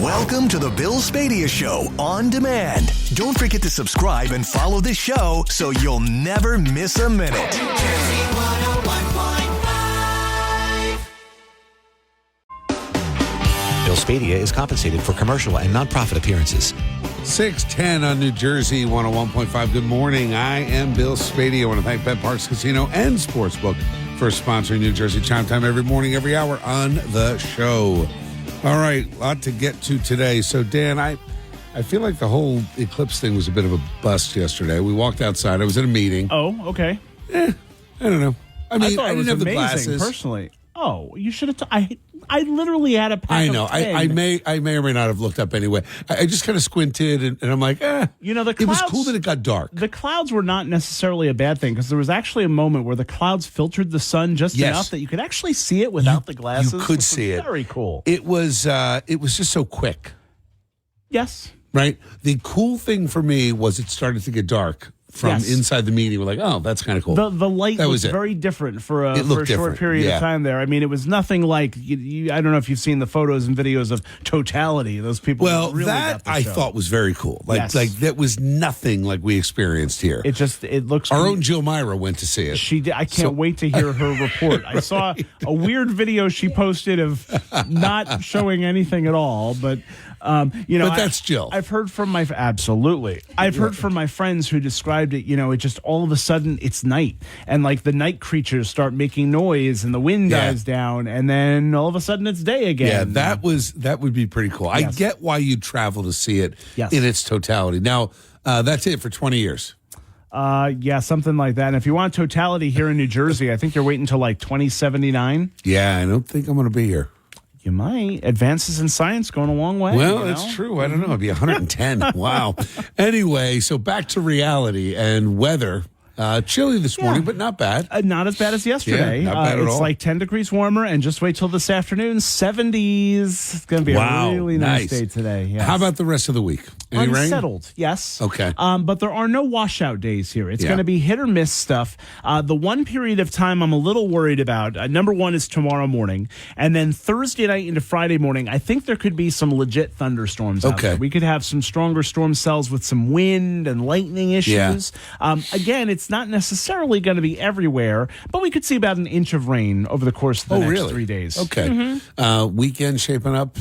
Welcome to the Bill Spadea Show on demand. Don't forget to subscribe and follow this show so you'll never miss a minute. New Jersey 101.5. Bill Spadea is compensated for commercial and nonprofit appearances. 6:10 on New Jersey 101.5. Good morning. I am Bill Spadea. I want to thank Bet Parks Casino and Sportsbook for sponsoring New Jersey Chime Time every morning, every hour on the show. All right, a lot to get to today. So, Dan, I feel like the whole eclipse thing was a bit of a bust yesterday. We walked outside. I was at a meeting. Oh, okay. I don't know. I mean, I didn't was have the amazing, glasses. Personally. Oh, you should have. I literally had a pack I know. of 10. I may or may not have looked up anyway. I just kind of squinted, and I'm like, You know, the it was clouds- cool that it got dark. The clouds were not necessarily a bad thing because there was actually a moment where the clouds filtered the sun just enough that you could actually see it without the glasses. You could see it. Very cool. It was just so quick. Yes. Right? The cool thing for me was it started to get dark from inside the meeting. We're like, oh, that's kind of cool. The light that was it. very different for a different. short period of time there. I mean, it was nothing like, I don't know if you've seen the photos and videos of Totality. Those people really that got the I show. thought was very cool. Like that was nothing like we experienced here. It looks. Our own Jill Myra went to see it. She did. I can't wait to hear her report. I saw a weird video she posted of not showing anything at all, but. But that's Jill. I've heard from absolutely. I've heard from my friends who described it. It just all of a sudden it's night, and like the night creatures start making noise, and the wind dies down, and then all of a sudden it's day again. Yeah, that would be pretty cool. I get why you'd travel to see it in its totality. Now, that's it for 20 years. Something like that. And if you want Totality here in New Jersey, I think you're waiting until like 2079. Yeah, I don't think I'm going to be here. You might. Advances in science going a long way. Well, that's true. I don't know. It'd be 110. Wow. Anyway, so back to reality and weather. Chilly this morning, but not bad. Not as bad as yesterday. Yeah, not bad at all. It's like 10 degrees warmer, and just wait till this afternoon. 70s. It's going to be a really nice day today. Yes. How about the rest of the week? Any rain? Unsettled, yes. Okay. But there are no washout days here. It's going to be hit or miss stuff. The one period of time I'm a little worried about, number one, is tomorrow morning. And then Thursday night into Friday morning, I think there could be some legit thunderstorms out there. We could have some stronger storm cells with some wind and lightning issues. Again, it's not necessarily going to be everywhere, but we could see about an inch of rain over the course of the next 3 days. Okay. Weekend shaping up?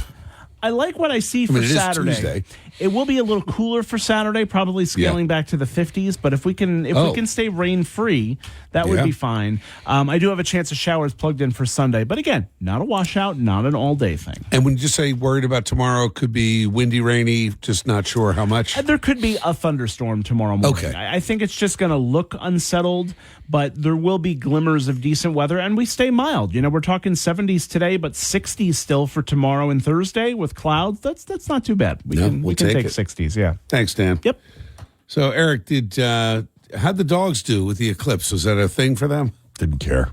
I like what I see for Saturday. Is Tuesday. It will be a little cooler for Saturday, probably scaling back to the 50s. But if we can stay rain free, that would be fine. I do have a chance of showers plugged in for Sunday, but again, not a washout, not an all day thing. And when you say worried about tomorrow, could be windy, rainy, just not sure how much. There could be a thunderstorm tomorrow morning. Okay. I think it's just going to look unsettled, but there will be glimmers of decent weather, and we stay mild. We're talking 70s today, but 60s still for tomorrow and Thursday with clouds. That's not too bad. We can take 60s. Yeah. Thanks, Dan. Yep. So, Eric, how'd the dogs do with the eclipse? Was that a thing for them? Didn't care.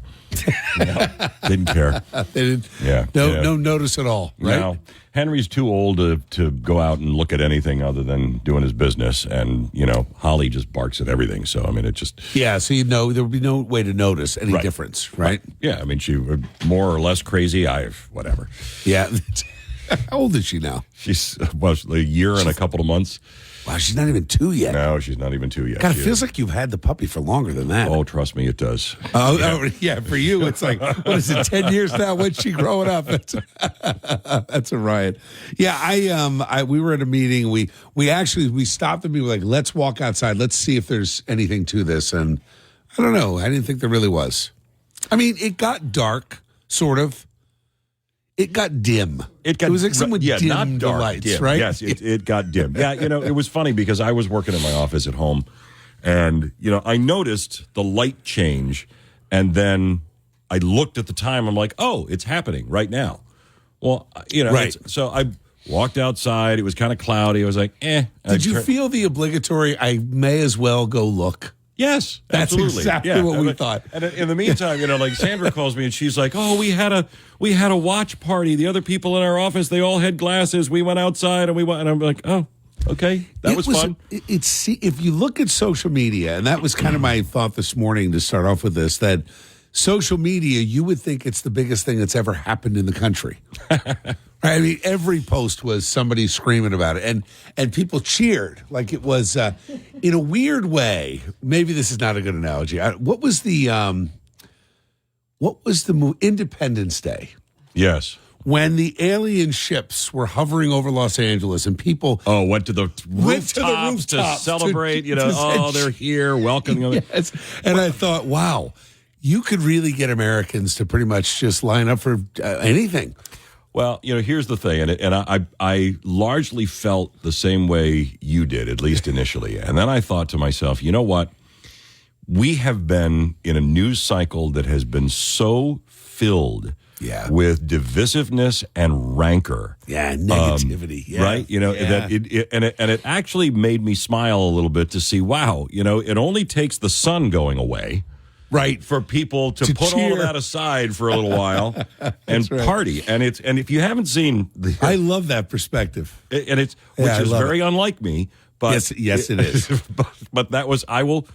Didn't care. They didn't. No notice at all. Right? No. Henry's too old to go out and look at anything other than doing his business, and Holly just barks at everything. So I mean, it just So there would be no way to notice any difference, right? Yeah, I mean, she more or less crazy. Whatever. Yeah. How old is she now? She's a year and a couple of months. Wow, she's not even 2 yet. No, she's not even 2 yet. God, it feels like you've had the puppy for longer than that. Oh, trust me, it does. Yeah, for you, it's like, what is it, 10 years now? When's she growing up? That's a riot. Yeah, we were at a meeting. We stopped and we were like, let's walk outside. Let's see if there's anything to this. And I don't know. I didn't think there really was. I mean, it got dark, sort of. It got dim. It was like someone dimmed not dark, the lights, dim. right? Yes, it got dim. Yeah, it was funny because I was working in my office at home, and I noticed the light change, and then I looked at the time. I'm like, oh, it's happening right now. Well, right. So I walked outside. It was kind of cloudy. I was like, eh. Did you feel the obligatory, I may as well go look? Yes, that's absolutely. exactly what we thought. And in the meantime, like Sandra calls me and she's like, "Oh, we had a watch party. The other people in our office, they all had glasses. We went outside and and I'm like, oh, okay, that was fun." If you look at social media, and that was kind of my thought this morning to start off with this, that social media, you would think it's the biggest thing that's ever happened in the country. I mean, every post was somebody screaming about it, and people cheered like it was in a weird way. Maybe this is not a good analogy. What was the Independence Day? Yes. When the alien ships were hovering over Los Angeles and people went to the rooftops to celebrate, they're here, welcoming them. Yes. And I thought, wow, you could really get Americans to pretty much just line up for anything. Well, here's the thing, and I largely felt the same way you did, at least initially. And then I thought to myself, you know what? We have been in a news cycle that has been so filled with divisiveness and rancor. Yeah, negativity. Right? That it actually made me smile a little bit to see, wow, it only takes the sun going away. Right, for people to put cheer. all of that aside for a little while and party, and if you haven't seen, I love that perspective, and which is very unlike me. But yes, it is. But that was I will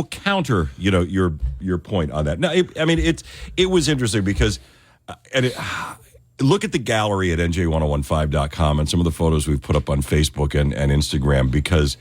counter your point on that. No, it was interesting because look at the gallery at nj1015.com and some of the photos we've put up on Facebook and Instagram, because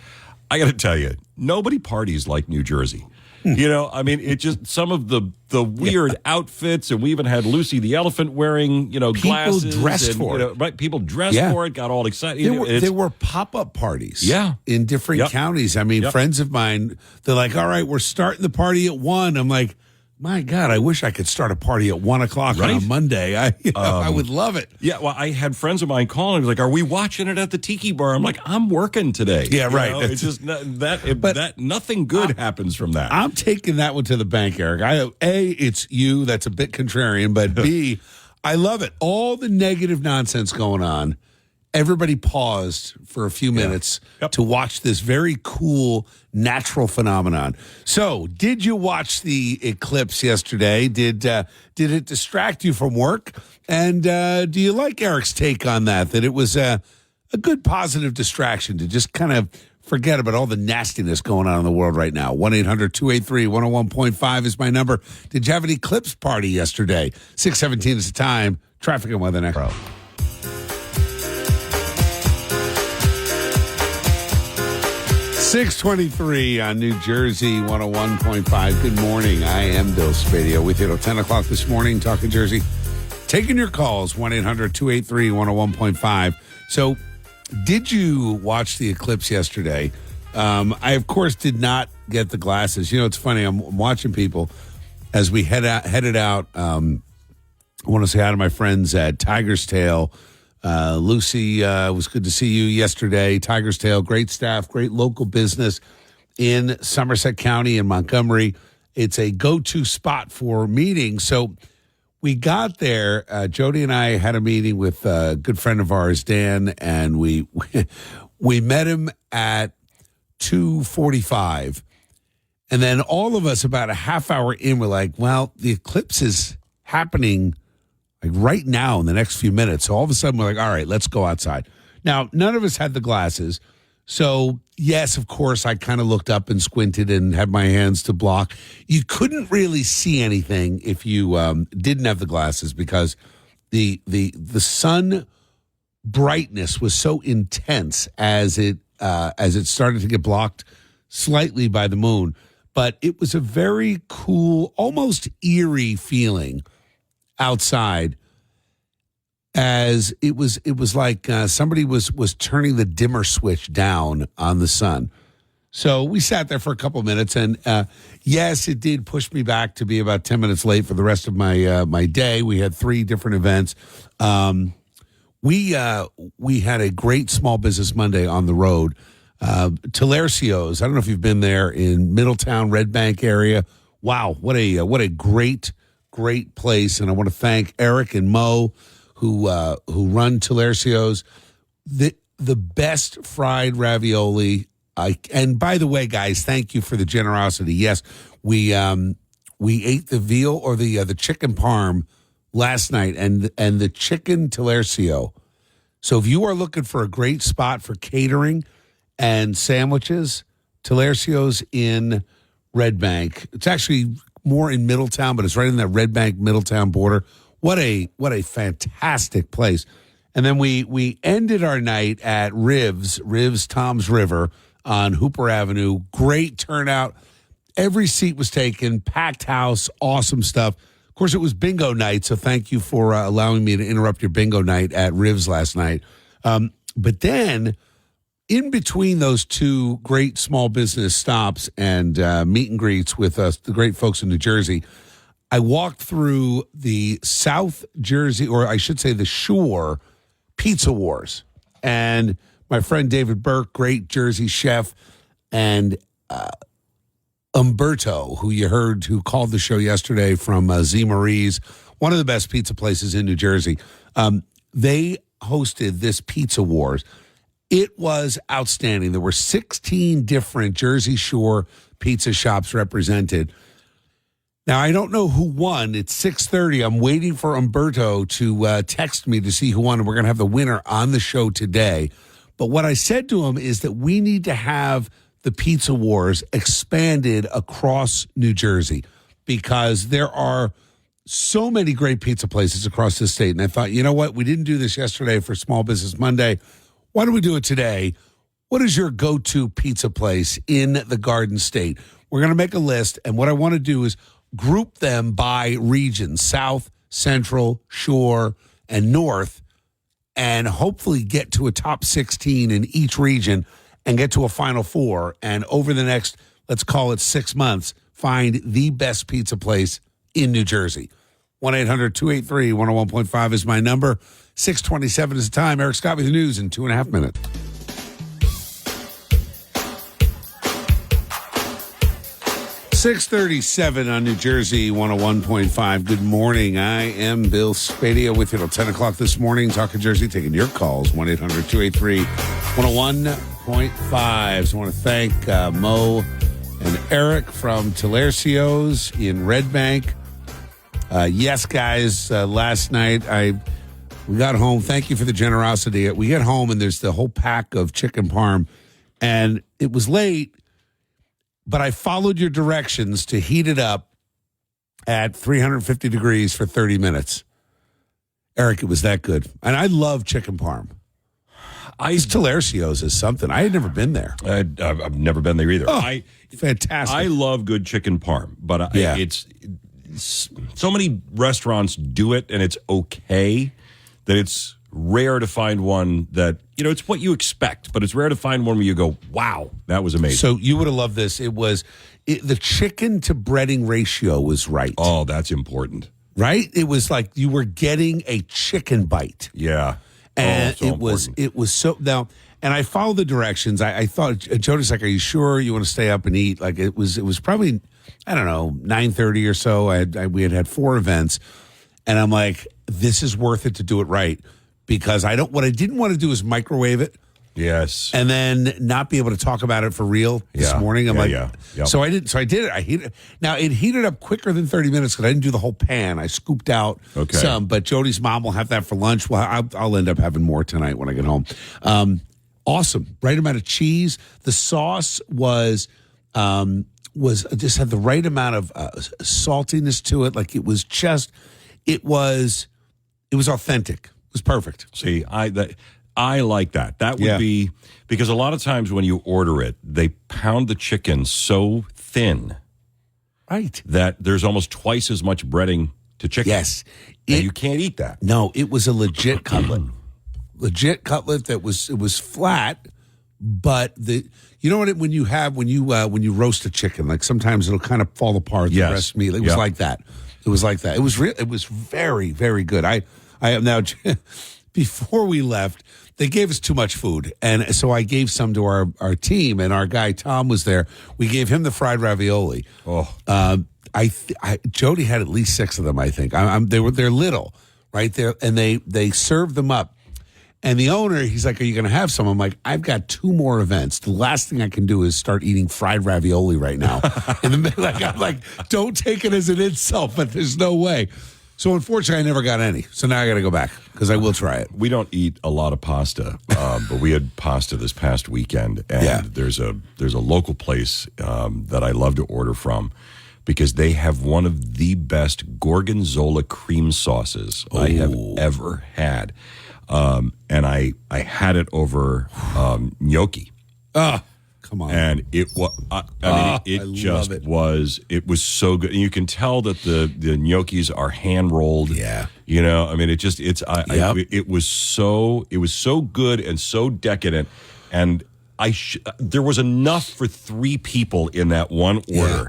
I got to tell you, nobody parties like New Jersey. It just some of the weird outfits, and we even had Lucy the elephant wearing, glasses. People dressed for it. Right? People dressed for it, got all excited. There were pop-up parties in different counties. I mean, friends of mine, they're like, all right, we're starting the party at 1. I'm like, my God, I wish I could start a party at 1 o'clock on a Monday. I would love it. Yeah, well, I had friends of mine calling, like, "Are we watching it at the Tiki Bar?" I'm like, "I'm working today." Yeah, right. It's just that nothing good happens from that. I'm taking that one to the bank, Eric. It's you. That's a bit contrarian, but B, I love it. All the negative nonsense going on. Everybody paused for a few minutes to watch this very cool natural phenomenon. So, did you watch the eclipse yesterday? Did it distract you from work? And do you like Eric's take on that? That it was a good positive distraction to just kind of forget about all the nastiness going on in the world right now. 1-800-283-101.5 is my number. Did you have an eclipse party yesterday? 6:17 is the time. Traffic and weather next. 6:23 on New Jersey 101.5. Good morning. I am Bill Spadea with you till 10 o'clock this morning, talking Jersey. Taking your calls, 1-800-283-101.5. So, did you watch the eclipse yesterday? I, of course, did not get the glasses. It's funny. I'm watching people as we headed out. I want to say hi to my friends at Tiger's Tail. Lucy, it was good to see you yesterday. Tiger's Tail, great staff, great local business in Somerset County and Montgomery. It's a go-to spot for meetings. So we got there. Jody and I had a meeting with a good friend of ours, Dan, and we met him at 2:45. And then all of us, about a half hour in, we're like, well, the eclipse is happening like right now in the next few minutes. So all of a sudden we're like, all right, let's go outside. Now, none of us had the glasses. So, yes, of course, I kind of looked up and squinted and had my hands to block. You couldn't really see anything if you didn't have the glasses, because the sun brightness was so intense as it started to get blocked slightly by the moon. But it was a very cool, almost eerie feeling outside, as it was like somebody was turning the dimmer switch down on the sun. So we sat there for a couple of minutes, and yes, it did push me back to be about 10 minutes late for the rest of my day. We had 3 different events. We had a great Small Business Monday on the road. Talercio's, I don't know if you've been there, in Middletown, Red Bank area. Wow, what a great place. And I want to thank Eric and Mo who run Talercio's. The best fried ravioli. And by the way, guys, thank you for the generosity. Yes, we ate the veal or the chicken parm last night, and the chicken Talercio. So if you are looking for a great spot for catering and sandwiches, Talercio's in Red Bank. It's actually more in Middletown, but it's right in that Red Bank Middletown border. What a fantastic place. And then we ended our night at Riv's Tom's River on Hooper Avenue. Great turnout. Every seat was taken, packed house, awesome stuff. Of course, it was bingo night, so thank you for allowing me to interrupt your bingo night at Riv's last night. But then, in between those two great small business stops and meet and greets with the great folks in New Jersey, I walked through the South Jersey, or I should say the Shore, Pizza Wars. And my friend David Burke, great Jersey chef, and Umberto, who you heard, who called the show yesterday from Z Marie's, one of the best pizza places in New Jersey. They hosted this Pizza Wars. It was outstanding. There were 16 different Jersey Shore pizza shops represented. Now, I don't know who won. It's 6:30. I'm waiting for Umberto to text me to see who won, and we're going to have the winner on the show today. But what I said to him is that we need to have the Pizza Wars expanded across New Jersey because there are so many great pizza places across the state. And I thought, you know what? We didn't do this yesterday for Small Business Monday. Why don't we do it today? What is your go-to pizza place in the Garden State? We're going to make a list, and what I want to do is group them by region, South, Central, Shore, and North, and hopefully get to a top 16 in each region and get to a Final Four. And over the next, let's call it 6 months, find the best pizza place in New Jersey. 1-800-283-101.5 is my number. 6:27 is the time. Eric Scott with the news in 2.5 minutes. .37 on New Jersey 101.5. Good morning. I am Bill Spadea with you till 10 o'clock this morning. Talking Jersey, taking your calls. 1-800-283-101.5. So I want to thank Mo and Eric from Talercio's in Red Bank. Yes, guys, last night we got home. Thank you for the generosity. We get home and there's the whole pack of chicken parm. And it was late, but I followed your directions to heat it up at 350 degrees for 30 minutes. Eric, it was that good. And I love chicken parm. Talercio's is something. I had never been there. I've never been there either. Oh, fantastic. I love good chicken parm, but it's so many restaurants do it, and it's okay that it's rare to find one that, it's what you expect, but it's rare to find one where you go, wow, that was amazing. So you would have loved this. The chicken to breading ratio was right. Oh, that's important. Right? It was like you were getting a chicken bite. Yeah. And so it was so now, and I followed the directions. I thought, Jody's like, are you sure you want to stay up and eat? Like it was probably, I don't know, 9:30 or so. We had 4 events, and I'm like, this is worth it to do it right. Because what I didn't want to do is microwave it. Yes. And then not be able to talk about it for real this morning. I'm Yep. So I did it. I heated it. Now, it heated up quicker than 30 minutes because I didn't do the whole pan. I scooped out some, but Jody's mom will have that for lunch. Well, I'll end up having more tonight when I get home. Awesome. Right amount of cheese. The sauce was just had the right amount of saltiness to it. Like it was authentic. It was perfect. See, I like that. That would be, because a lot of times when you order it, they pound the chicken so thin, right, that there's almost twice as much breading to chicken. Yes, and you can't eat that. No, it was a legit cutlet. Legit cutlet that was flat, but when you roast a chicken, like sometimes it'll kind of fall apart. The breast meat, it was like that. It was like that. It was real. It was very, very good. I am now. Before we left, they gave us too much food, and so I gave some to our team, and our guy Tom was there. We gave him the fried ravioli. Jody had at least 6 of them, I think. They're little, right there, and they served them up. And the owner, he's like, "Are you going to have some?" I'm like, "I've got 2 more events. The last thing I can do is start eating fried ravioli right now." In the middle, I'm like, "Don't take it as an insult, but there's no way." So unfortunately, I never got any. So now I got to go back because I will try it. We don't eat a lot of pasta, but we had pasta this past weekend, and there's a local place that I love to order from because they have one of the best gorgonzola cream sauces I have ever had. and I had it over gnocchi. Come on. And it was, it was so good. And you can tell that the gnocchis are hand rolled. Yeah. I mean, it was so good and so decadent. And there was enough for 3 people in that one order. Yeah.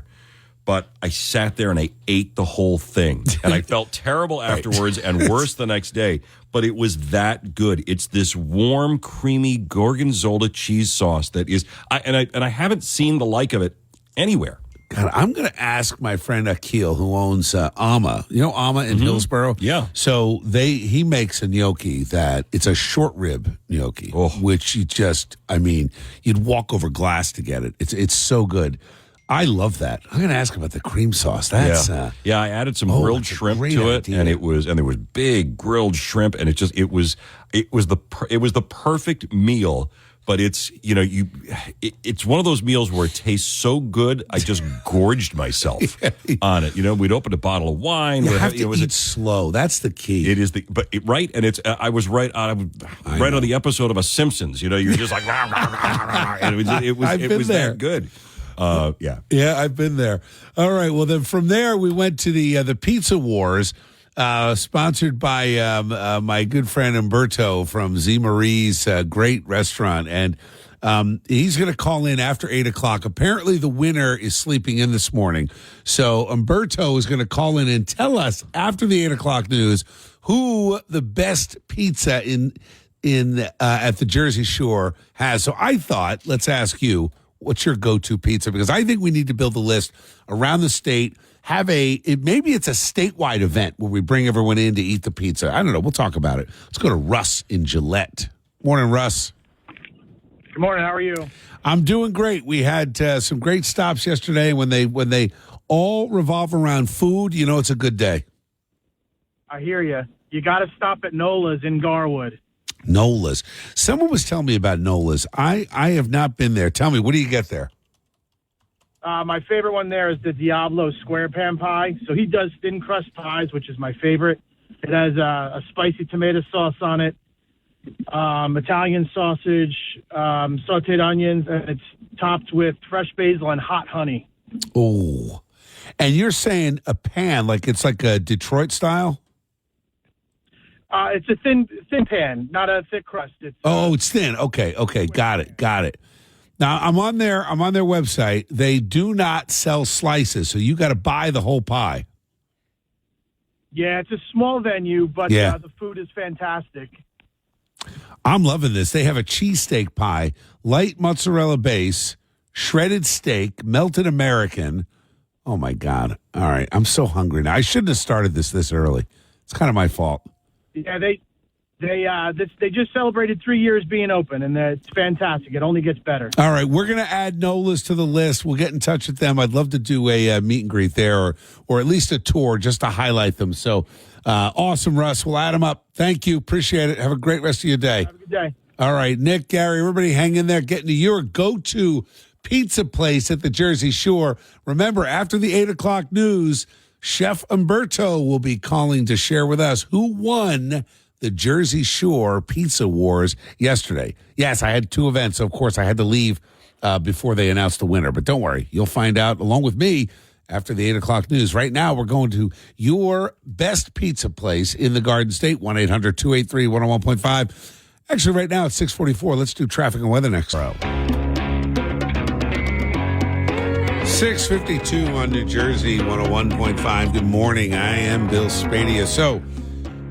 But I sat there and I ate the whole thing. And I felt terrible afterwards and worse the next day. But it was that good. It's this warm, creamy gorgonzola cheese sauce that is, I haven't seen the like of it anywhere. God, I'm going to ask my friend Akil, who owns Amma. You know Amma in Hillsborough? Yeah. So he makes a gnocchi that it's a short rib gnocchi, which you'd walk over glass to get it. It's so good. I love that. I'm going to ask about the cream sauce. That's I added some grilled shrimp to it, and there was big grilled shrimp, and it was the perfect meal. But it's it's one of those meals where it tastes so good, I just gorged myself on it. We'd open a bottle of wine. You have to eat slow. That's the key. It is and it's. I was right on the episode of a Simpsons. You're just like, and it was that good. Yeah, I've been there. All right. Well, then from there we went to the Pizza Wars, sponsored by my good friend Umberto from Z Marie's great restaurant, and he's going to call in after 8:00. Apparently, the winner is sleeping in this morning, so Umberto is going to call in and tell us after the 8:00 news who the best pizza in at the Jersey Shore has. So I thought, let's ask you. What's your go-to pizza? Because I think we need to build a list around the state. Maybe it's a statewide event where we bring everyone in to eat the pizza. I don't know. We'll talk about it. Let's go to Russ in Gillette. Morning, Russ. Good morning. How are you? I'm doing great. We had some great stops yesterday. When they all revolve around food, it's a good day. I hear you. You got to stop at Nola's in Garwood. Nola's. Someone was telling me about Nola's. I have not been there. Tell me, what do you get there? My favorite one there is the Diablo square pan pie. So he does thin crust pies, which is my favorite. It has a spicy tomato sauce on it, Italian sausage, sauteed onions, and it's topped with fresh basil and hot honey. Oh, and you're saying a pan, it's like a Detroit style? It's a thin pan, not a thick crust. It's thin. Okay. Got it. Now I'm on their website. They do not sell slices, so you got to buy the whole pie. Yeah, it's a small venue, but the food is fantastic. I'm loving this. They have a cheesesteak pie, light mozzarella base, shredded steak, melted American. Oh my God! All right, I'm so hungry now. I shouldn't have started this early. It's kind of my fault. Yeah, they just celebrated 3 years being open, and it's fantastic. It only gets better. All right, we're going to add Nola's to the list. We'll get in touch with them. I'd love to do a meet and greet there, or at least a tour just to highlight them. So awesome, Russ. We'll add them up. Thank you. Appreciate it. Have a great rest of your day. Have a good day. All right, Nick, Gary, everybody hang in there. Getting to your go-to pizza place at the Jersey Shore. Remember, after the 8:00 news, Chef Umberto will be calling to share with us who won the Jersey Shore Pizza Wars yesterday. Yes, I had 2 events, so of course I had to leave before they announced the winner. But don't worry, you'll find out along with me after the 8:00 news. Right now, we're going to your best pizza place in the Garden State, 1-800-283-101.5. Actually, right now it's 6:44. Let's do traffic and weather next. 6:52 on New Jersey, 101.5. Good morning. I am Bill Spadea. So,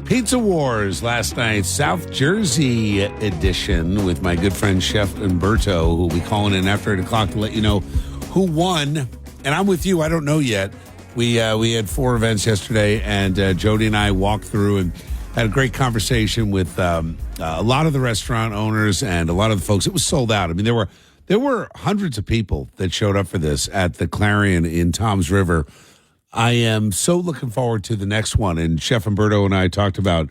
Pizza Wars last night, South Jersey edition with my good friend Chef Umberto, who will be calling in after 8:00 to let you know who won. And I'm with you. I don't know yet. We had 4 events yesterday, and Jody and I walked through and had a great conversation with a lot of the restaurant owners and a lot of the folks. It was sold out. I mean, there were hundreds of people that showed up for this at the Clarion in Toms River. I am so looking forward to the next one. And Chef Umberto and I talked about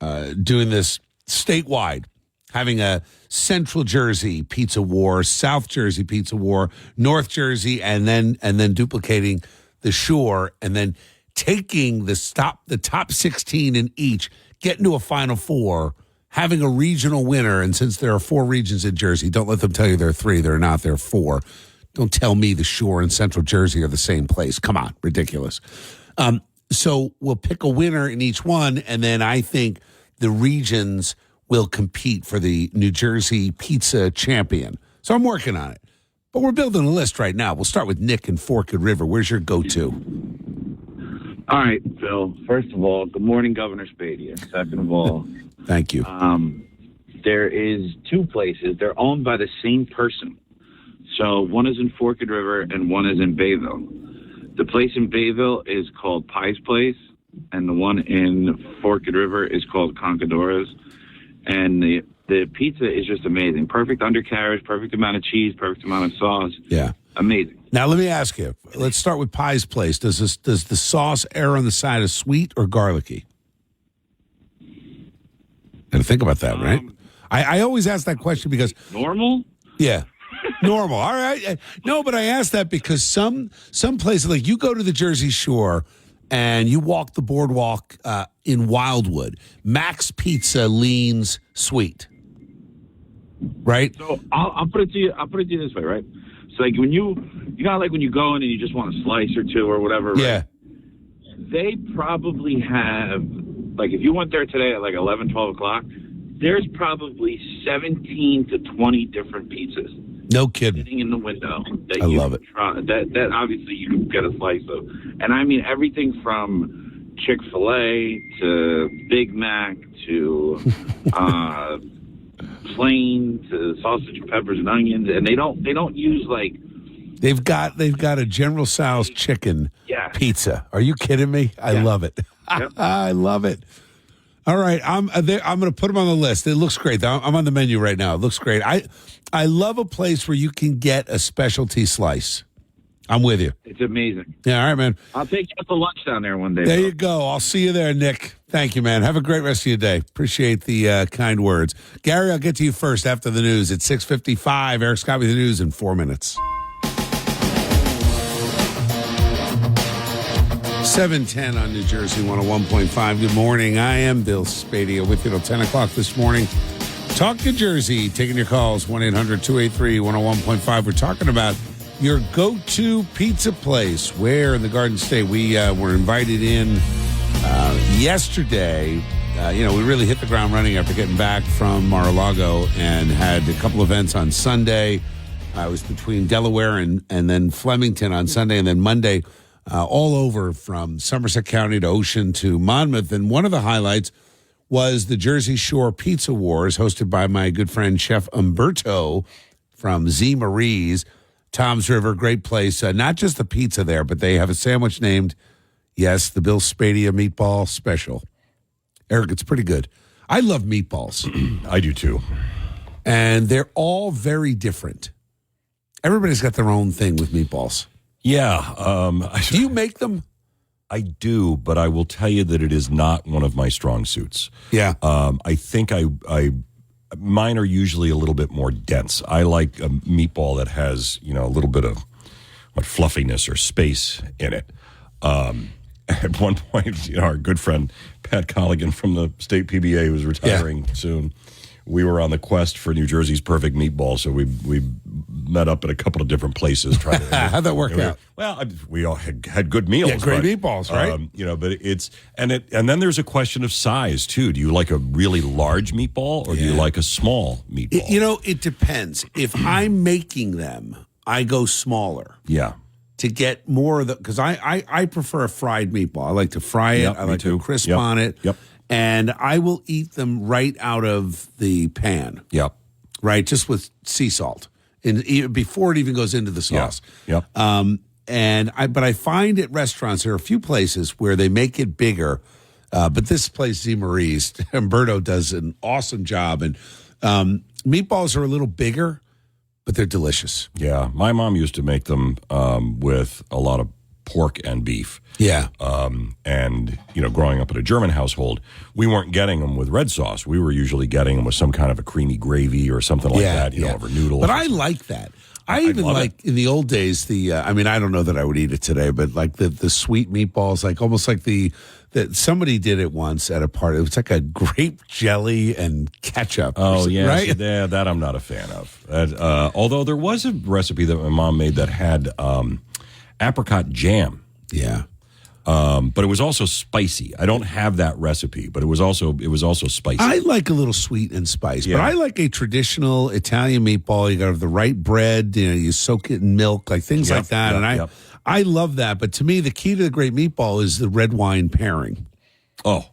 doing this statewide, having a Central Jersey Pizza War, South Jersey Pizza War, North Jersey, and then duplicating the Shore, and then taking the top 16 in each, getting to a Final Four, having a regional winner, and since there are 4 regions in Jersey, don't let them tell you there are 3. There are not. There are 4. Don't tell me the Shore and Central Jersey are the same place. Come on, ridiculous. So we'll pick a winner in each one, and then I think the regions will compete for the New Jersey Pizza Champion. So I'm working on it. But we're building a list right now. We'll start with Nick in Forked River. Where's your go-to? All right, Phil. First of all, good morning, Governor Spadea. Second of all, Thank you. there is 2 places. They're owned by the same person. So one is in Forked River and one is in Bayville. The place in Bayville is called Pie's Place, and the one in Forked River is called Concadora's. And the pizza is just amazing. Perfect undercarriage, perfect amount of cheese, perfect amount of sauce. Yeah. Amazing. Now, let me ask you. Let's start with Pie's Place. Does the sauce err on the side of sweet or garlicky? Got to think about that, right? I always ask that question because... Normal? Yeah. Normal. All right. No, but I ask that because some places, like you go to the Jersey Shore and you walk the boardwalk in Wildwood, Max Pizza leans sweet. Right? So I'll put it to you. I'll put it to you this way, right? So like when you know, like when you go in and you just want a slice or 2 or whatever. Right? Yeah. They probably have, like if you went there today at like 11, 12 o'clock, there's probably 17 to 20 different pizzas. No kidding. Sitting in the window. That I you love can it. Try, that obviously you can get a slice of. And I mean everything from Chick-fil-A to Big Mac to plain to sausage, peppers, and onions. And they don't use like... They've got a General Tso's chicken Yeah. pizza. Are you kidding me? I love it. Yep. I love it. All right, I'm going to put them on the list. It looks great. I'm on the menu right now. It looks great. I love a place where you can get a specialty slice. I'm with you. It's amazing. Yeah, all right, man. I'll take you out to lunch down there one day. There bro. you go. I'll see you there, Nick. Thank you, man. Have a great rest of your day. Appreciate the kind words. Gary, I'll get to you first after the news at 6:55. Eric Scott with the news in 4 minutes. 7:10 on New Jersey 101.5. Good morning. I am Bill Spadea with you till 10 o'clock this morning. Talk New Jersey, taking your calls, 1-800-283-101.5. We're talking about your go-to pizza place. Where in the Garden State? We were invited in yesterday. We really hit the ground running after getting back from Mar-a-Lago and had a couple events on Sunday. I was between Delaware and then Flemington on Sunday, and then Monday all over from Somerset County to Ocean to Monmouth. And one of the highlights was the Jersey Shore Pizza Wars, hosted by my good friend Chef Umberto from Z Marie's, Tom's River. Great place. Not just the pizza there, but they have a sandwich named, yes, the Bill Spadea Meatball Special. Eric, it's pretty good. I love meatballs. I do too. And they're all very different. Everybody's got their own thing with meatballs. Yeah. Do you make them? I do, but I will tell you that it is not one of my strong suits. Yeah. I think mine are usually a little bit more dense. I like a meatball that has, a little bit of fluffiness or space in it. At one point, our good friend Pat Colligan from the state PBA, who's retiring soon, we were on the quest for New Jersey's perfect meatball, so we met up at a couple of different places. Trying to, how'd that work out? Well, we all had good meals. Yeah, great meatballs, right? But it's and then there's a question of size too. Do you like a really large meatball or do you like a small meatball? It depends. If I'm making them, I go smaller. Yeah. To get more of the, because I prefer a fried meatball. I like to fry it. I like to crisp on it. Yep. And I will eat them right out of the pan. Yep. Right, just with sea salt, before it even goes into the sauce. Yep. But I find at restaurants there are a few places where they make it bigger. But this place, Z Marie's, Umberto does an awesome job, and meatballs are a little bigger, but they're delicious. Yeah, my mom used to make them with a lot of pork and beef. Yeah. And, growing up in a German household, we weren't getting them with red sauce. We were usually getting them with some kind of a creamy gravy or something like that, over noodles. But I like that. I even like in the old days I don't know that I would eat it today, but like the sweet meatballs, like almost like that somebody did it once at a party. It was like a grape jelly and ketchup. Oh yeah, right? Yeah, that I'm not a fan of. Although there was a recipe that my mom made that had apricot jam. Yeah. But it was also spicy. I don't have that recipe, but it was also spicy. I like a little sweet and spice, but I like a traditional Italian meatball. You got to have the right bread. You soak it in milk, like things like that. And I love that. But to me, the key to the great meatball is the red wine pairing. Oh,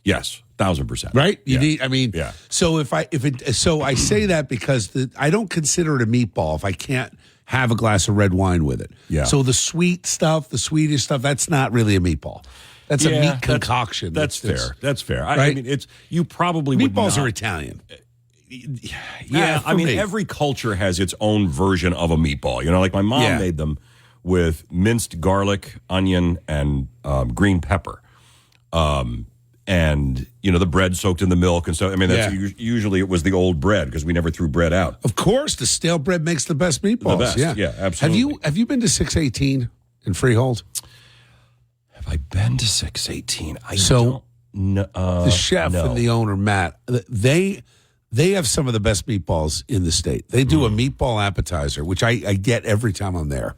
yes, 1,000%. Right? You need. Yeah. So I say that because I don't consider it a meatball if I can't have a glass of red wine with it. Yeah. So the sweet stuff, the Swedish stuff, that's not really a meatball. That's a meat concoction. That's fair. That's fair. Right? I mean, you probably meatballs are Italian. Yeah, every culture has its own version of a meatball. Like my mom made them with minced garlic, onion, and green pepper. And the bread soaked in the milk and stuff. I mean, usually it was the old bread because we never threw bread out. Of course, the stale bread makes the best meatballs. The best, yeah, absolutely. Have you been to 618 in Freehold? Have I been to 618? The chef and the owner, Matt, they have some of the best meatballs in the state. They do a meatball appetizer, which I get every time I'm there.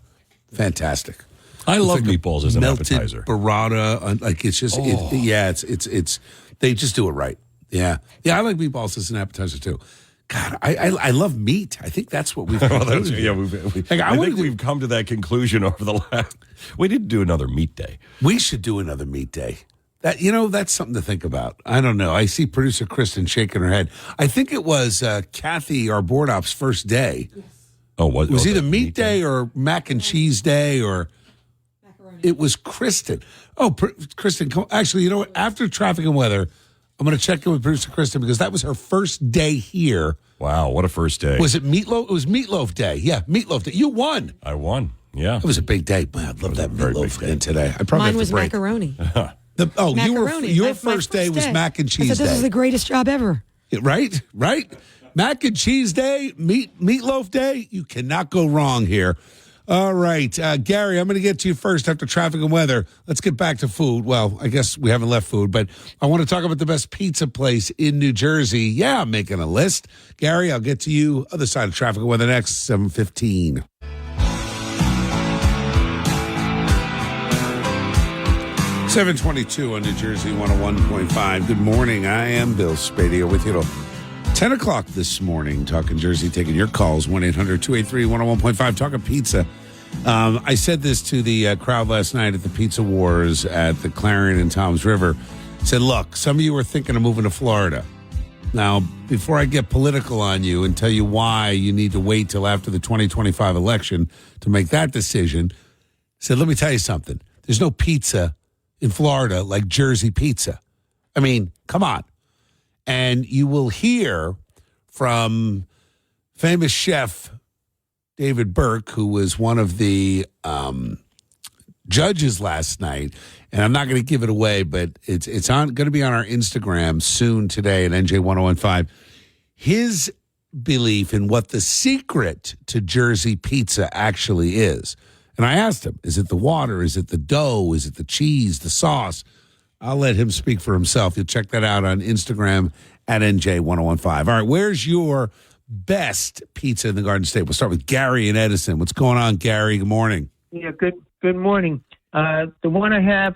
Fantastic. I love meatballs as an appetizer. Burrata, like it's just, it's they just do it right. Yeah, I like meatballs as an appetizer too. God, I love meat. I think that's what we've. I think we've come to that conclusion over the last. We need to do another meat day. We should do another meat day. That's something to think about. I don't know. I see producer Kristen shaking her head. I think it was Kathy, our board op's first day. Yes. Oh, what? It was either meat day or mac and cheese day or. It was Kristen. Oh, Kristen, actually, you know what? After traffic and weather, I'm going to check in with producer Kristen because that was her first day here. Wow, what a first day. Was it meatloaf? It was meatloaf day. Yeah, meatloaf day. You won. I won, yeah. It was a big day. Man, I'd love that meatloaf again today. I probably Mine have to was break. Macaroni. Macaroni. Your first day was mac and cheese I said, this day. is the greatest job ever. Right? Mac and cheese day, meatloaf day. You cannot go wrong here. All right, Gary, I'm going to get to you first after traffic and weather. Let's get back to food. Well, I guess we haven't left food, but I want to talk about the best pizza place in New Jersey. Yeah, I'm making a list. Gary, I'll get to you other side of traffic and weather next, 7:15. $7:22 on New Jersey 101.5. Good morning. I am Bill Spadea with you till 10 o'clock this morning, talking Jersey, taking your calls, 1-800-283-101.5, talking pizza. I said this to the crowd last night at the Pizza Wars at the Clarion and Toms River. I said, look, some of you are thinking of moving to Florida. Now, before I get political on you and tell you why you need to wait till after the 2025 election to make that decision, I said, let me tell you something. There's no pizza in Florida like Jersey pizza. I mean, come on. And you will hear from famous chef David Burke, who was one of the judges last night. And I'm not going to give it away, but it's going to be on our Instagram soon today at NJ1015. His belief in what the secret to Jersey pizza actually is. And I asked him, is it the water? Is it the dough? Is it the cheese, the sauce? I'll let him speak for himself. You'll check that out on Instagram at NJ1015. All right, where's your best pizza in the Garden State? We'll start with Gary and Edison. What's going on, Gary? Good morning. Yeah, good morning. The one I have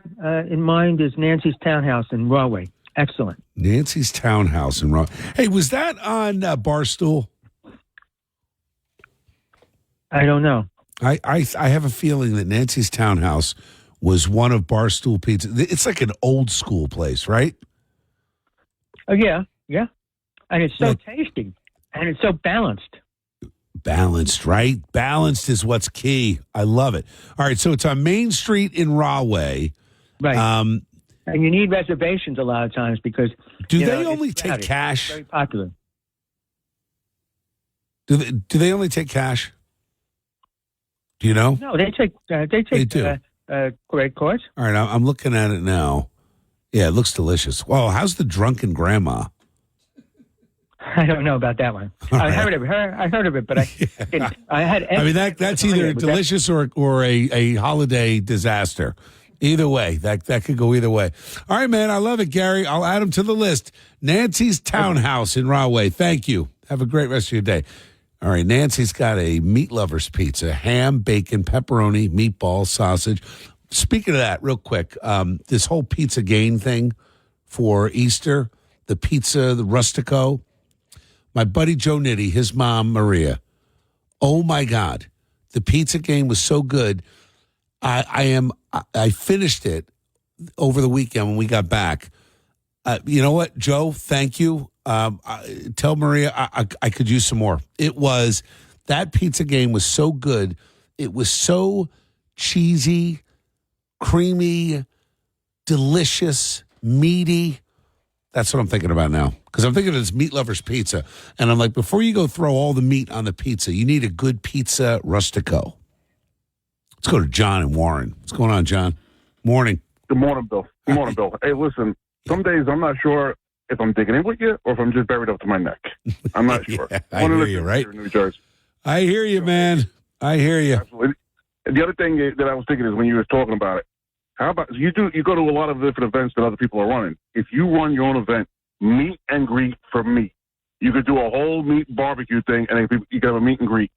in mind is Nancy's Townhouse in Rahway. Excellent. Nancy's Townhouse in Rahway. Hey, was that on Barstool? I don't know. I have a feeling that Nancy's Townhouse was one of Barstool Pizza. It's like an old school place, right? Oh, yeah. And it's so tasty. And it's so balanced. Balanced, right? Balanced is what's key. I love it. All right, so it's on Main Street in Rahway. Right. And you need reservations a lot of times because... Do they only take cash? It's very popular. Do they only take cash? Do you know? No, they take They do. great course. All right, I'm looking at it now. Yeah, it looks delicious. Whoa, how's the drunken grandma? I don't know about that one. I heard of her. I heard of it, but I didn't. I had. I mean, that's either delicious or a holiday disaster. Either way, that could go either way. All right, man, I love it, Gary. I'll add them to the list. Nancy's Townhouse in Rahway. Thank you. Have a great rest of your day. All right, Nancy's got a meat lover's pizza: ham, bacon, pepperoni, meatball, sausage. Speaking of that, real quick, this whole pizza game thing for Easter, the pizza, the Rustico. My buddy Joe Nitty, his mom, Maria. Oh, my God. The pizza game was so good. I finished it over the weekend when we got back. You know what, Joe? Thank you. Tell Maria I could use some more. That pizza game was so good. It was so cheesy, creamy, delicious, meaty. That's what I'm thinking about now. Because I'm thinking of this meat lover's pizza. And I'm like, before you go throw all the meat on the pizza, you need a good pizza Rustico. Let's go to John and Warren. What's going on, John? Morning. Good morning, Bill. Good morning, Bill. Hey, listen, some days I'm not sure if I'm digging in with you or if I'm just buried up to my neck. I'm not sure. I hear you, right? In New Jersey. I hear you, man. I hear you. Absolutely. And the other thing that I was thinking is when you were talking about it, how about you go to a lot of different events that other people are running. If you run your own event, meet and greet for meat. You could do a whole meat barbecue thing, and you could have a meet and greet.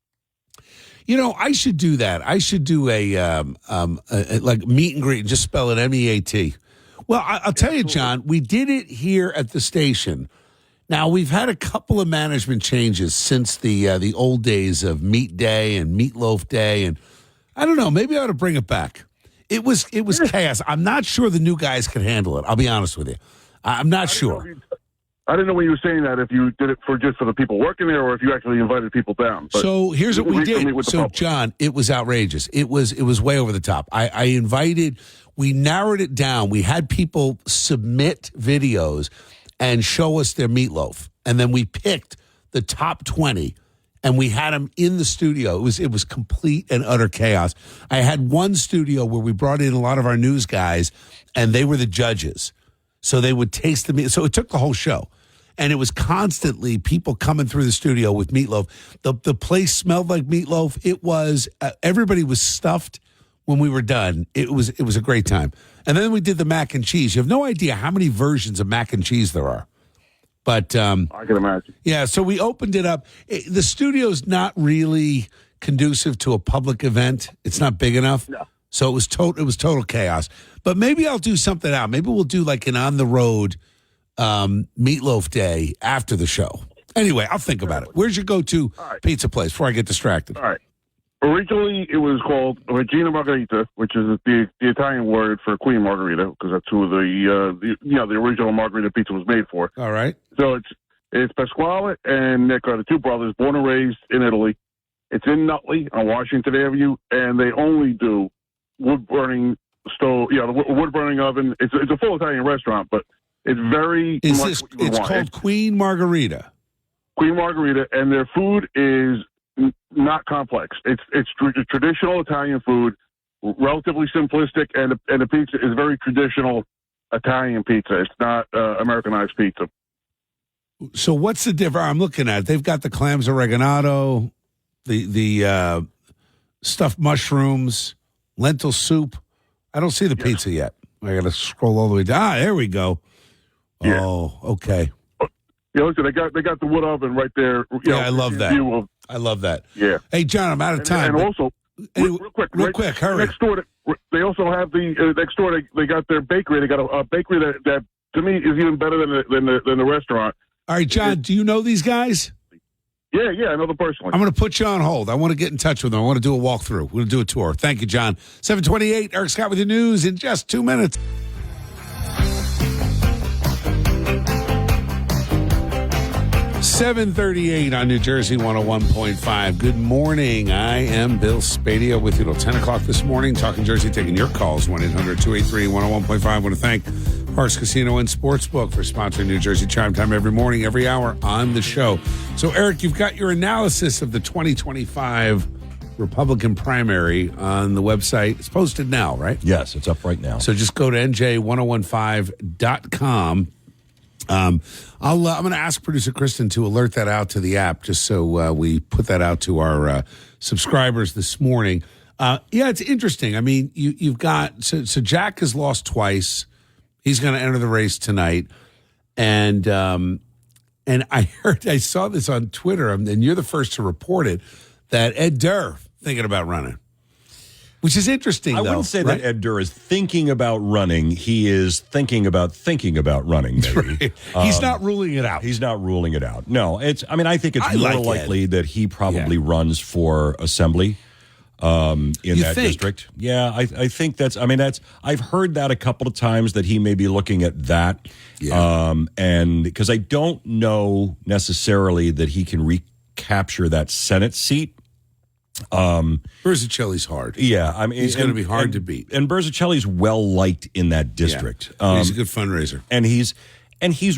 You know, I should do that. I should do a like meet and greet and just spell it MEAT. Well, I'll tell you, John, we did it here at the station. Now, we've had a couple of management changes since the old days of Meat Day and Meatloaf Day, and I don't know, maybe I ought to bring it back. It was chaos. I'm not sure the new guys can handle it. I'll be honest with you. I'm not sure. I didn't know when you were saying that if you did it just for the people working there or if you actually invited people down. But so here's what we did. So, John, it was outrageous. It was way over the top. We narrowed it down. We had people submit videos and show us their meatloaf. And then we picked the top 20 and we had them in the studio. It was complete and utter chaos. I had one studio where we brought in a lot of our news guys and they were the judges. So they would taste the meat. So it took the whole show. And it was constantly people coming through the studio with meatloaf. The place smelled like meatloaf. It was, everybody was stuffed when we were done. It was a great time. And then we did the mac and cheese. You have no idea how many versions of mac and cheese there are. But I can imagine. Yeah, so we opened it up. The studio's not really conducive to a public event. It's not big enough. No. So it was total chaos. But maybe I'll do something out. Maybe we'll do like an on the road meatloaf day after the show. Anyway, I'll think about it. Where's your go-to pizza place before I get distracted? All right. Originally, it was called Regina Margherita, which is the Italian word for Queen Margherita, because that's who the original Margherita pizza was made for. All right. So it's Pasquale and Nick are the two brothers, born and raised in Italy. It's in Nutley on Washington Avenue, and they only do wood-burning stove, the wood-burning oven. It's a full Italian restaurant, but it's very It's called Queen Margherita. Queen Margherita, and their food is not complex. It's traditional Italian food, relatively simplistic, and the pizza is very traditional Italian pizza. It's not Americanized pizza. So what's the difference? I'm looking at it. They've got the clams oregano, the stuffed mushrooms, lentil soup. I don't see the pizza yet. I got to scroll all the way down. There we go. Yeah. Oh, okay. Yeah, listen, they got the wood oven right there. I love that. I love that. Yeah. Hey, John, I'm out of time. And also, real quick, hurry. Next door, they also have next door. They got their bakery. They got a bakery that to me is even better than the restaurant. All right, John, do you know these guys? Yeah, I know them personally. I'm going to put you on hold. I want to get in touch with them. I want to do a walkthrough. We're going to do a tour. Thank you, John. 7:28. Eric Scott with the news in just 2 minutes. $7:38 on New Jersey 101.5. Good morning. I am Bill Spadea with you till 10 o'clock this morning. Talking Jersey, taking your calls, 1-800-283-101.5. I want to thank Parks Casino and Sportsbook for sponsoring New Jersey Chime Time every morning, every hour on the show. So, Eric, you've got your analysis of the 2025 Republican primary on the website. It's posted now, right? Yes, it's up right now. So just go to nj1015.com. I'm going to ask producer Kristen to alert that out to the app, just so we put that out to our subscribers this morning. Yeah, it's interesting. I mean, you've got so Jack has lost twice. He's going to enter the race tonight, and I saw this on Twitter, and you're the first to report it, that Ed Durr thinking about running. Which is interesting, I wouldn't say that Ed Durr is thinking about running. He is thinking about running, maybe. Right. He's not ruling it out. He's not ruling it out. No, I think it's more likely that he probably runs for assembly in that district. Yeah, I think I've heard that a couple of times, that he may be looking at that. Yeah. And because I don't know necessarily that he can recapture that Senate seat. Berzacelli's hard. Yeah, I mean, he's going to be hard to beat. And Berzacelli's well liked in that district. Yeah. He's a good fundraiser, and he's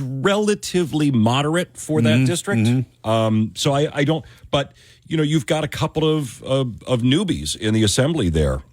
relatively moderate for that district. Mm-hmm. So I don't. But you've got a couple of newbies in the assembly there,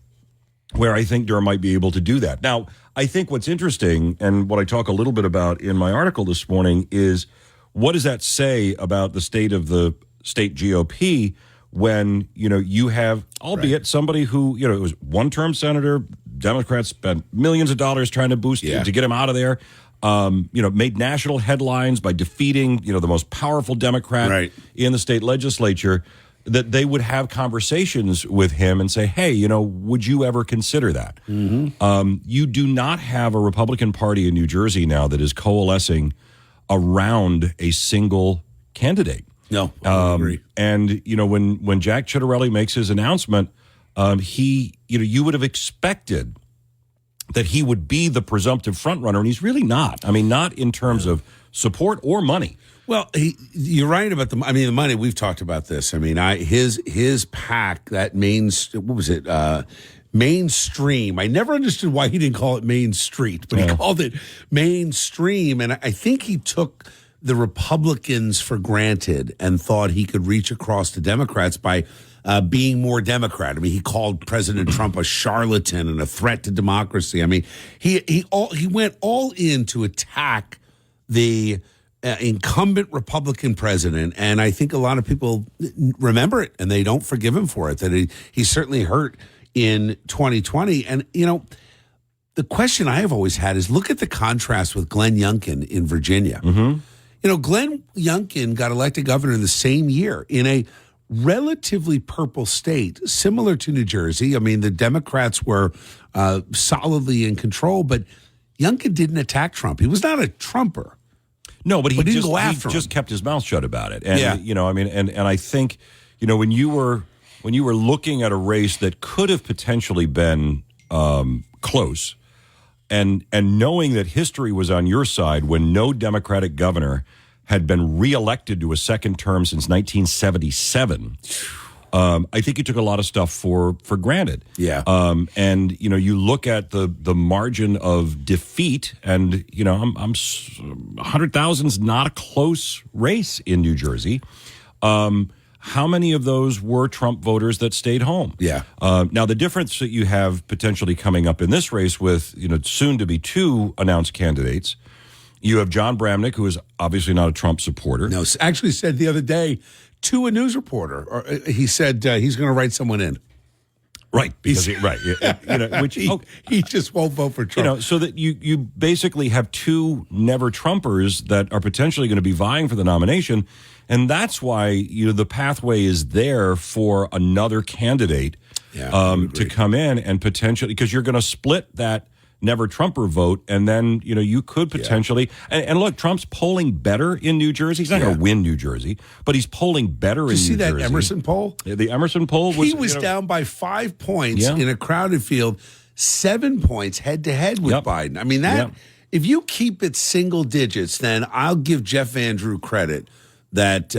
where I think Durr might be able to do that. Now, I think what's interesting, and what I talk a little bit about in my article this morning, is what does that say about the state of the state GOP? When, you have, albeit somebody who, it was one-term senator, Democrats spent millions of dollars trying to boost him, to get him out of there, made national headlines by defeating, the most powerful Democrat in the state legislature, that they would have conversations with him and say, hey, would you ever consider that? Mm-hmm. You do not have a Republican Party in New Jersey now that is coalescing around a single candidate. No, I agree. And when Jack Ciattarelli makes his announcement, you would have expected that he would be the presumptive front runner, and he's really not. I mean, not in terms of support or money. Well, you're right about the money. We've talked about this. I mean, his PAC, that mainstream. I never understood why he didn't call it Main Street, but he called it mainstream, and I think he took the Republicans for granted and thought he could reach across to Democrats by being more Democrat. I mean, he called President Trump a charlatan and a threat to democracy. I mean, he went all in to attack the incumbent Republican president, and I think a lot of people remember it, and they don't forgive him for it, that he certainly hurt in 2020. And, the question I have always had is, look at the contrast with Glenn Youngkin in Virginia. Mm-hmm. Glenn Youngkin got elected governor the same year in a relatively purple state, similar to New Jersey. I mean, the Democrats were solidly in control, but Youngkin didn't attack Trump. He was not a Trumper. No, but he didn't go after him. He just kept his mouth shut about it. And, and I think, when you were looking at a race that could have potentially been close, and knowing that history was on your side when no Democratic governor had been reelected to a second term since 1977, I think you took a lot of stuff for granted. Yeah. And you look at the margin of defeat, and 100,000's not a close race in New Jersey. How many of those were Trump voters that stayed home? Yeah. Now, the difference that you have potentially coming up in this race with, soon to be two announced candidates, you have John Bramnick, who is obviously not a Trump supporter. No, actually said the other day to a news reporter, he said he's going to write someone in. Right, because he just won't vote for Trump. So that you basically have two never Trumpers that are potentially going to be vying for the nomination, and that's why the pathway is there for another candidate to come in and potentially, because you're going to split that never Trumper vote, and then you could potentially and look, Trump's polling better in New Jersey. He's not going to win New Jersey, but he's polling better in New Jersey. Did you see that Emerson poll? The Emerson poll was he was down by 5 points in a crowded field, 7 points head to head with Biden. I mean if you keep it single digits, then I'll give Jeff Van Drew credit that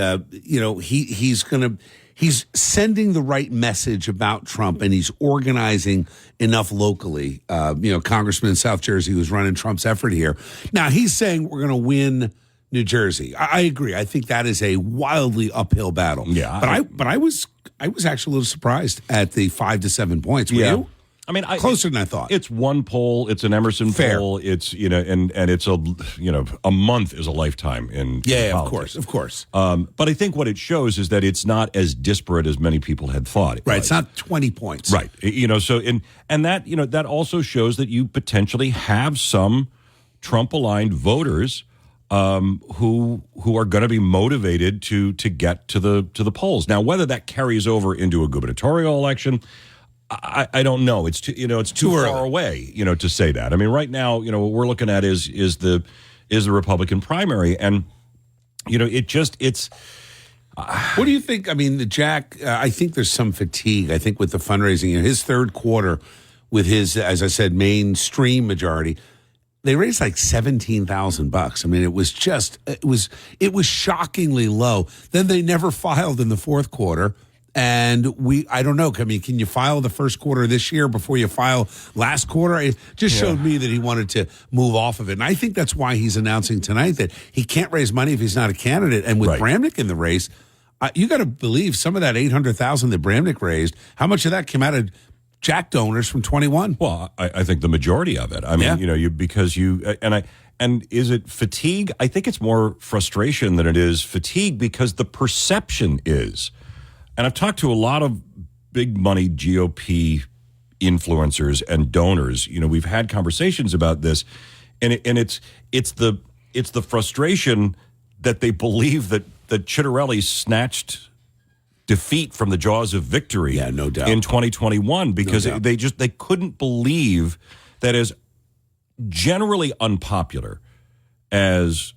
he's sending the right message about Trump, and he's organizing enough locally. Congressman in South Jersey who's running Trump's effort here. Now, he's saying we're going to win New Jersey. I agree. I think that is a wildly uphill battle. Yeah, but I was actually a little surprised at the 5 to 7 points. Were you? I mean, closer than I thought. It's one poll. It's an Emerson Fair. poll. It's and it's a month is a lifetime in politics. Of course. But I think what it shows is that it's not as disparate as many people had thought. Right. It's not 20 points. Right. So and that that also shows that you potentially have some Trump-aligned voters who are going to be motivated to get to the polls. Now, whether that carries over into a gubernatorial election, I don't know. It's too far away, to say that. I mean, right now, what we're looking at is the Republican primary, and it's. What do you think? I mean, Jack. I think there's some fatigue. I think with the fundraising, his third quarter, with his, as I said, mainstream majority, they raised like $17,000. I mean, it was shockingly low. Then they never filed in the fourth quarter. And I don't know. I mean, can you file the first quarter this year before you file last quarter? It just showed me that he wanted to move off of it. And I think that's why he's announcing tonight that he can't raise money if he's not a candidate. And with Bramnick in the race, you got to believe some of that $800,000 that Bramnick raised, how much of that came out of Jack donors from 21? Well, I think the majority of it. I mean, and is it fatigue? I think it's more frustration than it is fatigue, because the perception is. And I've talked to a lot of big money GOP influencers and donors. We've had conversations about this, and it's the frustration that they believe that Chitterelli snatched defeat from the jaws of victory. Yeah, no doubt. In 2021, because they couldn't believe that, as generally unpopular as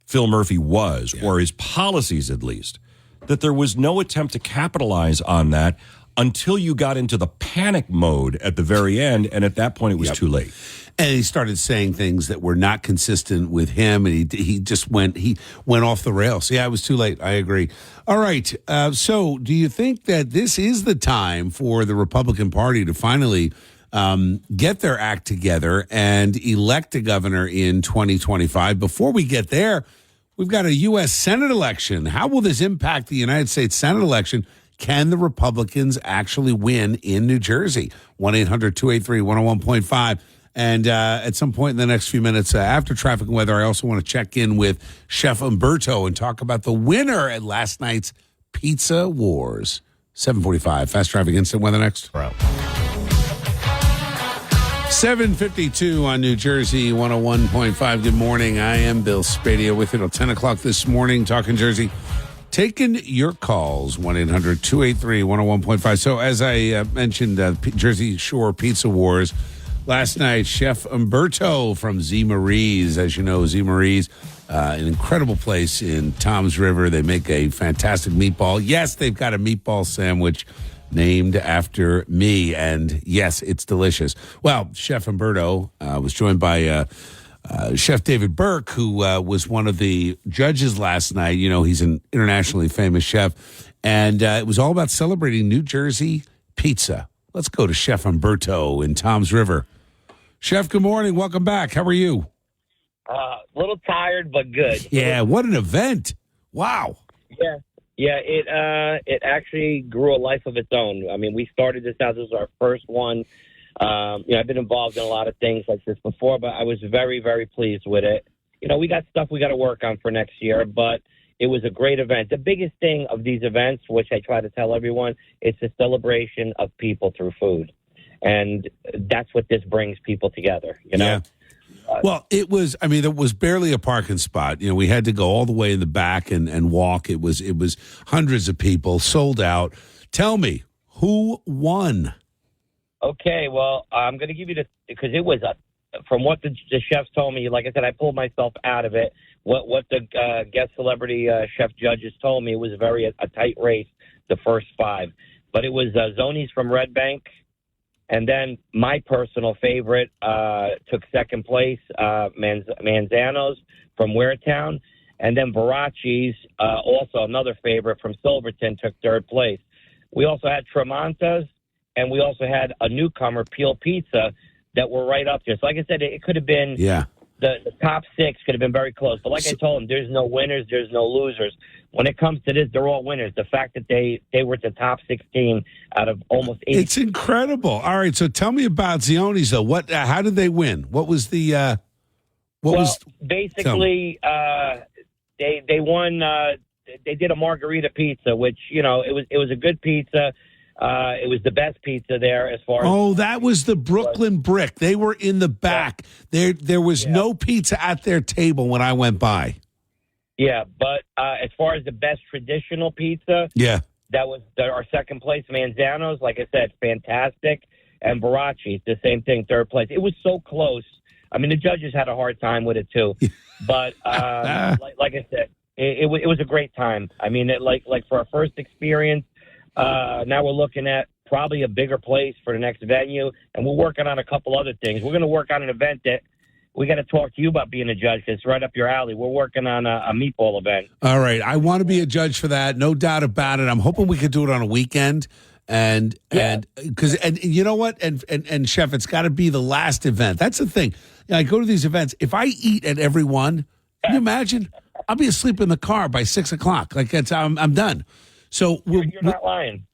Phil Murphy was, or his policies at least, that there was no attempt to capitalize on that until you got into the panic mode at the very end, and at that point it was too late. And he started saying things that were not consistent with him, and he just went off the rails. Yeah, it was too late. I agree. All right. So, do you think that this is the time for the Republican Party to finally get their act together and elect a governor in 2025? Before we get there, we've got a U.S. Senate election. How will this impact the United States Senate election? Can the Republicans actually win in New Jersey? 1-800-283-101.5. And at some point in the next few minutes after traffic and weather, I also want to check in with Chef Umberto and talk about the winner at last night's Pizza Wars. 7:45. Fast Traffic Instant Weather next. 7:52 on New Jersey 101.5. Good morning. I am Bill Spadea with you till 10 o'clock this morning, talking Jersey. Taking your calls, 1-800-283-101.5. So as I mentioned, Jersey Shore Pizza Wars. Last night, Chef Umberto from Z Marie's. As you know, Z Marie's, an incredible place in Toms River. They make a fantastic meatball. Yes, they've got a meatball sandwich named after me, and yes, it's delicious. Well, Chef Umberto was joined by Chef David Burke, who was one of the judges last night. He's an internationally famous chef, and it was all about celebrating New Jersey pizza. Let's go to Chef Umberto in Toms River. Chef, good morning. Welcome back. How are you? A little tired, but good. Yeah, what an event. Wow. Yeah, it actually grew a life of its own. I mean, we started this out. This was our first one. I've been involved in a lot of things like this before, but I was very, very pleased with it. We got stuff we got to work on for next year, but it was a great event. The biggest thing of these events, which I try to tell everyone, it's a celebration of people through food. And that's what this brings people together, Yeah. Well, it was barely a parking spot. We had to go all the way in the back and walk. It was hundreds of people, sold out. Tell me, who won? Okay, well, I'm going to give you because it was from what the chefs told me. Like I said, I pulled myself out of it. What the guest celebrity chef judges told me, it was a tight race, the first five. But it was Zoni's from Red Bank. And then my personal favorite took second place, Manzano's from Waretown. And then Baracci's, also another favorite from Silverton, took third place. We also had Tremonta's, and we also had a newcomer, Peel Pizza, that were right up there. So like I said, it could have been the the top 6 could have been very close. But like I told him, there's no winners, there's no losers. When it comes to this, they're all winners. The fact that they were the top 16 out of almost 80. It's incredible. All right, so tell me about Zione's, though. What? How did they win? What was the basically, they won. They did a margarita pizza, which it was a good pizza. It was the best pizza there as far as. Oh, that was the Brooklyn Brick. They were in the back. There was no pizza at their table when I went by. Yeah, but as far as the best traditional pizza, that was our second place. Manzano's, like I said, fantastic, and Baracci's, the same thing, third place. It was so close. I mean, the judges had a hard time with it too, but like I said, it was a great time. I mean, like for our first experience. Now we're looking at probably a bigger place for the next venue, and we're working on a couple other things. We're going to work on an event that we got to talk to you about being a judge, because it's right up your alley. We're working on a meatball event. All right. I want to be a judge for that. No doubt about it. I'm hoping we could do it on a weekend. And you know what? And Chef, it's got to be the last event. That's the thing. I go to these events. If I eat at every one, can you imagine? I'll be asleep in the car by 6 o'clock. Like I'm done. So you're not lying.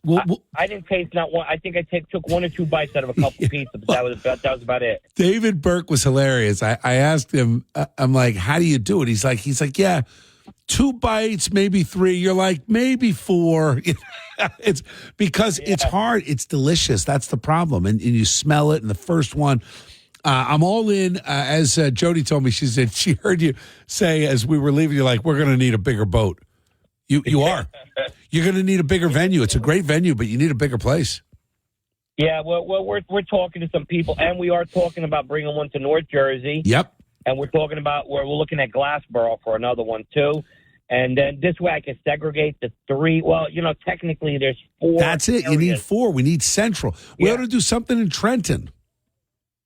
I didn't taste not one. I think I took 1 or 2 bites out of a couple pizza, but that was about it. David Burke was hilarious. I asked him, I'm like, how do you do it? He's like, yeah, 2 bites, maybe 3. You're like, maybe 4. It's because it's hard. It's delicious. That's the problem. And you smell it. And the first one, I'm all in. As Jody told me, she said she heard you say as we were leaving, you're like, we're going to need a bigger boat. You are. You're going to need a bigger venue. It's a great venue, but you need a bigger place. Yeah, well, we're talking to some people, and we are talking about bringing one to North Jersey. Yep. And we're talking about we're looking at Glassboro for another one too, and then this way I can segregate the 3. Well, technically there's 4. That's it. areas. You need 4. We need Central. We ought to do something in Trenton.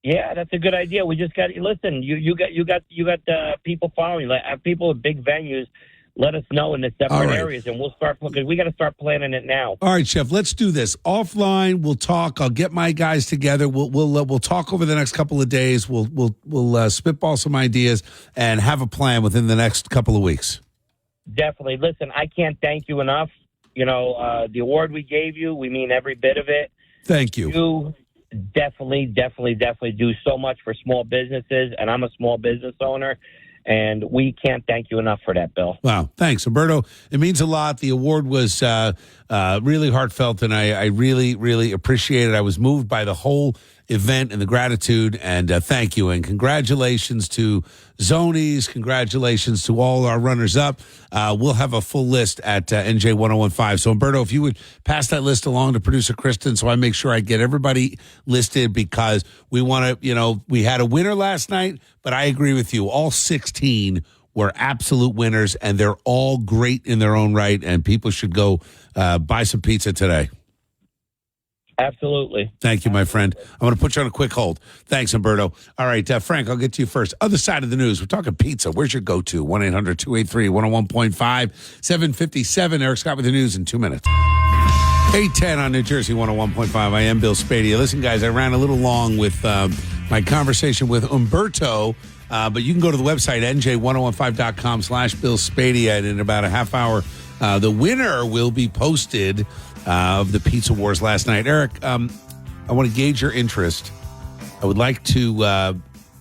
Yeah, that's a good idea. We just got listen. You got people following. Like people with big venues. Let us know in the separate areas, and we'll start because we got to start planning it now. All right, Chef. Let's do this offline. We'll talk. I'll get my guys together. We'll talk over the next couple of days. We'll spitball some ideas and have a plan within the next couple of weeks. Definitely. Listen, I can't thank you enough. The award we gave you, we mean every bit of it. Thank you. You definitely do so much for small businesses, and I'm a small business owner. And we can't thank you enough for that, Bill. Wow. Thanks, Umberto. It means a lot. The award was really heartfelt, and I really, really appreciate it. I was moved by the whole event and the gratitude, and thank you. And congratulations to Zonies. Congratulations to all our runners-up. We'll have a full list at NJ 1015. So, Umberto, if you would pass that list along to producer Kristen so I make sure I get everybody listed, because we want to, we had a winner last night, but I agree with you. All 16 were absolute winners, and they're all great in their own right, and people should go buy some pizza today. Absolutely. Thank you, my friend. I'm going to put you on a quick hold. Thanks, Umberto. All right, Frank, I'll get to you first. Other side of the news, we're talking pizza. Where's your go-to? 1-800-283-101.5, 757. Eric Scott with the news in 2 minutes. 810 on New Jersey 101.5. I am Bill Spadea. Listen, guys, I ran a little long with my conversation with Umberto, but you can go to the website, nj1015.com/Bill Spadea, and in about a half hour, the winner will be posted of the Pizza Wars last night. Eric, I want to gauge your interest. I would like to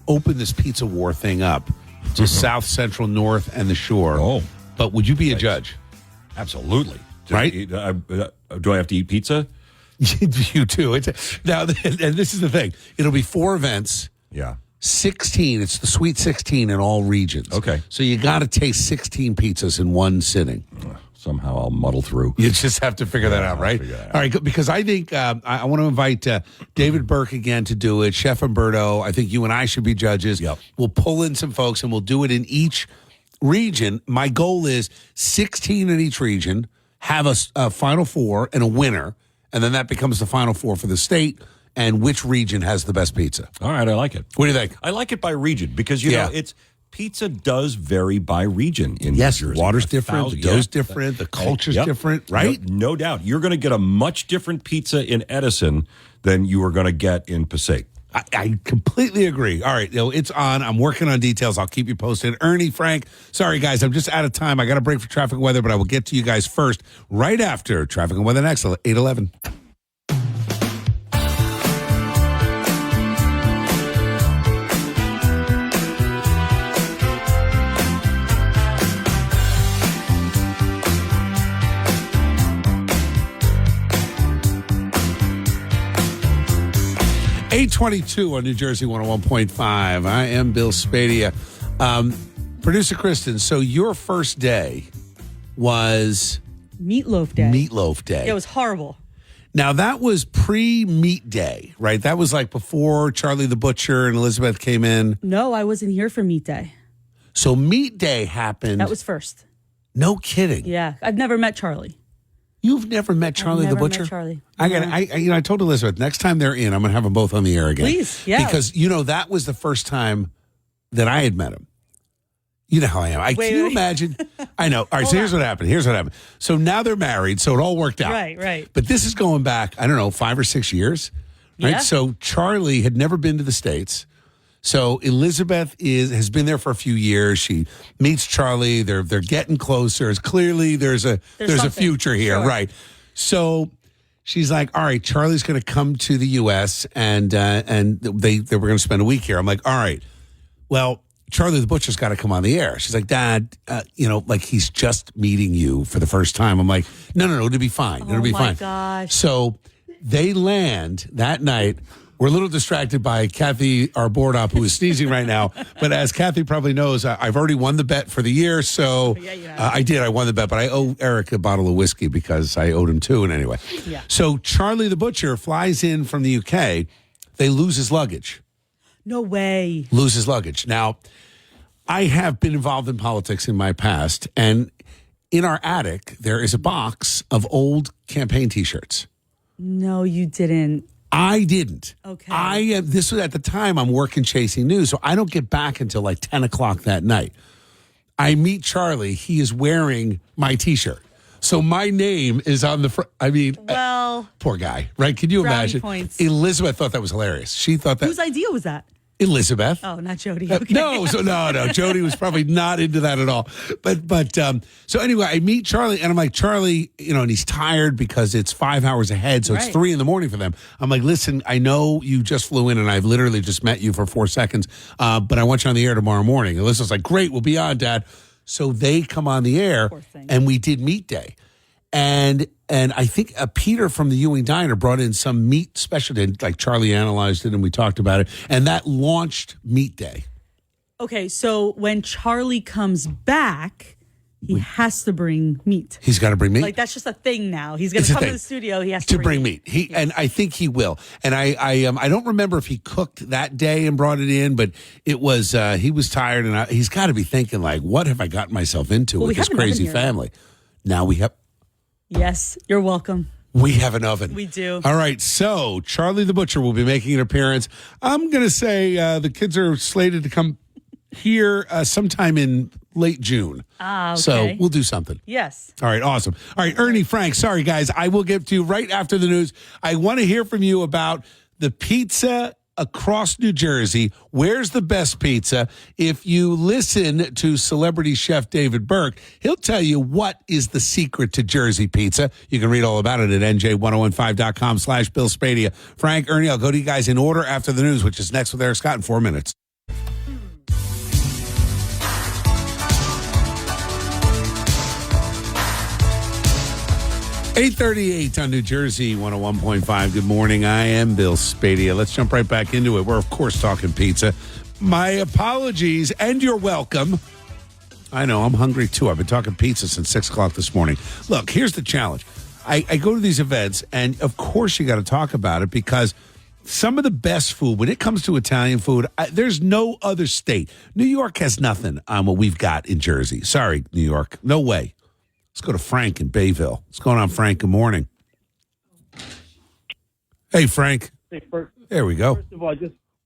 open this Pizza War thing up to South, Central, North, and the Shore. Oh. But would you be a judge? Absolutely. Right? Do I have to eat pizza? You do. Now, and this is the thing. It'll be 4 events. Yeah. 16. It's the Sweet 16 in all regions. Okay. So you got to taste 16 pizzas in one sitting. Somehow I'll muddle through. You just have to figure that out, right? All right, because I think I want to invite David Burke again to do it, Chef Umberto. I think you and I should be judges. Yep. We'll pull in some folks, and we'll do it in each region. My goal is 16 in each region, have a Final Four and a winner, and then that becomes the Final Four for the state, and which region has the best pizza. All right, I like it. What do you think? I like it by region because, you know, pizza does vary by region in New Jersey. Water's different, the dough's different, the culture's different, right? No doubt. You're going to get a much different pizza in Edison than you are going to get in Passaic. I completely agree. All right, it's on. I'm working on details. I'll keep you posted. Ernie, Frank, sorry, guys. I'm just out of time. I got to break for traffic and weather, but I will get to you guys first right after traffic and weather next, 8:11. $8:22 on New Jersey 101.5. I am Bill Spadea. Producer Kristen, so your first day was Meatloaf Day. Meatloaf Day. It was horrible. Now, that was pre-Meat Day, right? That was like before Charlie the Butcher and Elizabeth came in. No, I wasn't here for Meat Day. So Meat Day happened. That was first. No kidding. Yeah. I've never met Charlie. You've never met Charlie the Butcher? Met Charlie. I told Elizabeth, next time they're in, I'm going to have them both on the air again. Please, yeah. Because, that was the first time that I had met him. You know how I am. Can you imagine? I know. All right, so here's what happened. So now they're married, so it all worked out. Right. But this is going back, I don't know, 5 or 6 years. Right? Yeah. So Charlie had never been to the States. So Elizabeth has been there for a few years. She meets Charlie. They're getting close. Clearly there's a future here, sure. Right? So she's like, all right, Charlie's going to come to the U.S. and they were going to spend a week here. I'm like, all right, well, Charlie the Butcher's got to come on the air. She's like, Dad, like he's just meeting you for the first time. I'm like, no, it'll be fine. It'll be fine. Oh my gosh. So they land that night. We're a little distracted by Kathy, our board op, who is sneezing right now. But as Kathy probably knows, I've already won the bet for the year. So I did. I won the bet, but I owe Eric a bottle of whiskey because I owed him two. And anyway, So Charlie the Butcher flies in from the UK. They lose his luggage. No way. Lose his luggage. Now, I have been involved in politics in my past, and in our attic, there is a box of old campaign T-shirts. No, you didn't. I didn't. Okay. This was at the time I'm working Chasing News, so I don't get back until like 10 o'clock that night. I meet Charlie. He is wearing my T-shirt. So my name is on the front. I mean, poor guy, right? Can you imagine? Points. Elizabeth thought that was hilarious. She thought that. Whose idea was that? Elizabeth. Oh, not Jody. Okay. No. Jody was probably not into that at all. But so anyway, I meet Charlie and I'm like, Charlie, and he's tired because it's 5 hours ahead. So it's 3 a.m. for them. I'm like, listen, I know you just flew in and I've literally just met you for 4 seconds. But I want you on the air tomorrow morning. And Alyssa's like, great, we'll be on, Dad. So they come on the air and we did Meat Day. And I think Peter from the Ewing Diner brought in some meat specialty, like Charlie analyzed it and we talked about it. And that launched Meat Day. Okay, so when Charlie comes back, he has to bring meat. He's got to bring meat? Like, that's just a thing now. He's going to come to the studio. He has to bring meat. And I think he will. And I don't remember if he cooked that day and brought it in, but it was, he was tired. And he's got to be thinking, like, what have I gotten myself into with this crazy family? Now we have... Yes, you're welcome. We have an oven. We do. All right, so Charlie the Butcher will be making an appearance. I'm going to say the kids are slated to come here sometime in late June. Okay. So we'll do something. Yes. All right, awesome. All right, Ernie, Frank, sorry, guys. I will get to you right after the news. I want to hear from you about the pizza across New Jersey. Where's the best pizza? If you listen to celebrity chef David Burke, he'll tell you what is the secret to Jersey pizza. You can read all about it at nj1015.com/Bill Spadea. Frank, Ernie, I'll go to you guys in order after the news, which is next with Eric Scott in 4 minutes. $8:38 on New Jersey 101.5. Good morning. I am Bill Spadea. Let's jump right back into it. We're, of course, talking pizza. My apologies, and you're welcome. I know, I'm hungry, too. I've been talking pizza since 6 o'clock this morning. Look, here's the challenge. I go to these events, and, of course, you got to talk about it because some of the best food, when it comes to Italian food, there's no other state. New York has nothing on what we've got in Jersey. Sorry, New York. No way. Let's go to Frank in Bayville. What's going on, Frank? Good morning. Hey, Frank. Hey, there we go. First of all,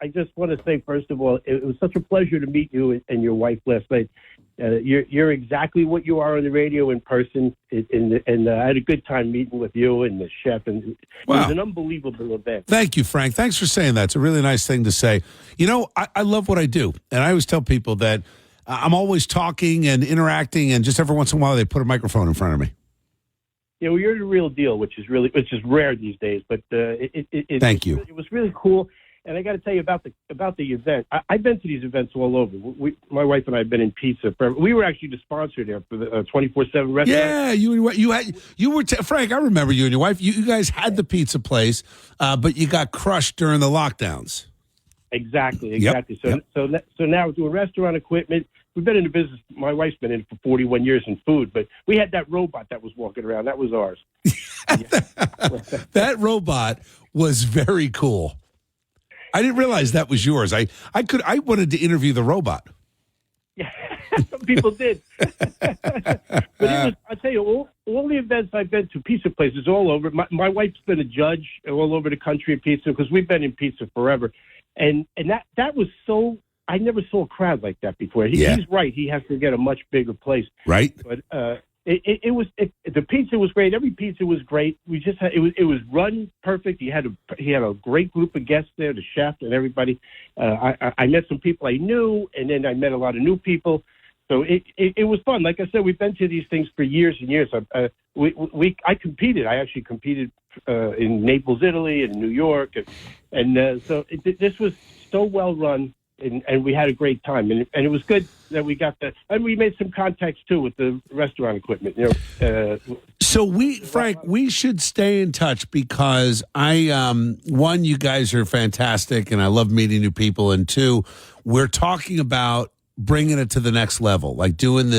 I just want to say, first of all, it was such a pleasure to meet you and your wife last night. You're exactly what you are on the radio in person, and I had a good time meeting with you and the chef, and it was an unbelievable event. Thank you, Frank. Thanks for saying that. It's a really nice thing to say. You know, I love what I do, and I always tell people that I'm always talking and interacting, and just every once in a while they put a microphone in front of me. Yeah, well, you're the real deal, which is rare these days. But thank you. It was really cool. And I got to tell you about the event. I've been to these events all over. My wife and I have been in pizza forever. We were actually the sponsor there for the 24/7 restaurant. Yeah, you were Frank. I remember you and your wife. You guys had the pizza place, but you got crushed during the lockdowns. Exactly. Yep. So now we're doing restaurant equipment. We've been in the business. My wife's been in it for 41 years in food, but we had that robot that was walking around. That was ours. That robot was very cool. I didn't realize that was yours. I wanted to interview the robot. Yeah, some people did. But I'll tell you, all the events I've been to, pizza places all over. My wife's been a judge all over the country at pizza because we've been in pizza forever. And that was so, I never saw a crowd like that before. He's right. He has to get a much bigger place. Right. But the pizza was great. Every pizza was great. We just had, it was run perfect. He had a great group of guests there, the chef and everybody. I met some people I knew, and then I met a lot of new people. So it was fun. Like I said, we've been to these things for years and years. I competed. I actually competed in Naples, Italy, and New York, and so this was so well run. And we had a great time, and it was good that we got that, and we made some contacts too with the restaurant equipment. So Frank, we should stay in touch because one, you guys are fantastic, and I love meeting new people, and two, we're talking about bringing it to the next level, like doing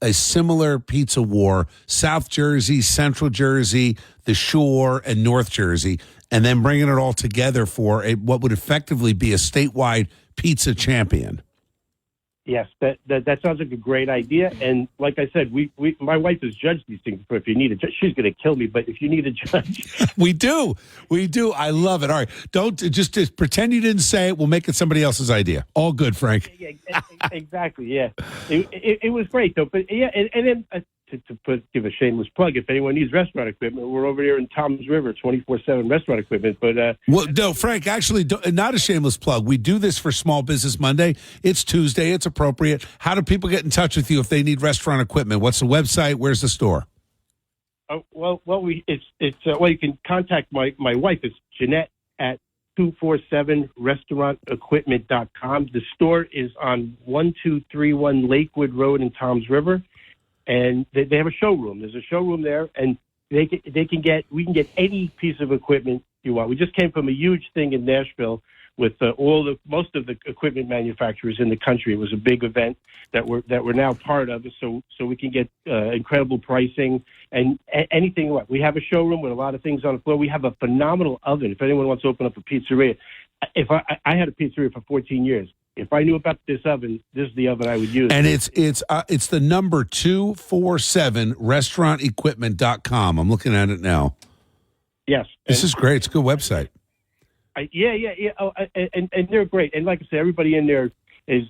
a similar pizza war, South Jersey, Central Jersey, the Shore, and North Jersey, and then bringing it all together for what would effectively be a statewide pizza champion. Yes, that sounds like a great idea. And like I said, my wife has judged these things before. If you need a judge, she's going to kill me. But if you need a judge, we do. I love it. All right, don't just pretend you didn't say it. We'll make it somebody else's idea. All good, Frank. Yeah, exactly. Yeah, it was great though. But yeah, and then give a shameless plug. If anyone needs restaurant equipment, we're over there in Toms River, 24/7 restaurant equipment. But well, no, Frank, actually, not a shameless plug. We do this for Small Business Monday. It's Tuesday. It's appropriate. How do people get in touch with you if they need restaurant equipment? What's the website? Where's the store? You can contact my wife. It's Jeanette at 247restaurantequipment.com. The store is on 1231 Lakewood Road in Toms River. And they have a showroom. There's a showroom there, and we can get any piece of equipment you want. We just came from a huge thing in Nashville with most of the equipment manufacturers in the country. It was a big event that we're now part of, so we can get incredible pricing and anything you want. We have a showroom with a lot of things on the floor. We have a phenomenal oven. If anyone wants to open up a pizzeria, I had a pizzeria for 14 years. If I knew about this oven, this is the oven I would use. And it's the number 247restaurantequipment.com. I'm looking at it now. Yes. This is great. It's a good website. Yeah. Oh, and they're great. And like I said, everybody in there is,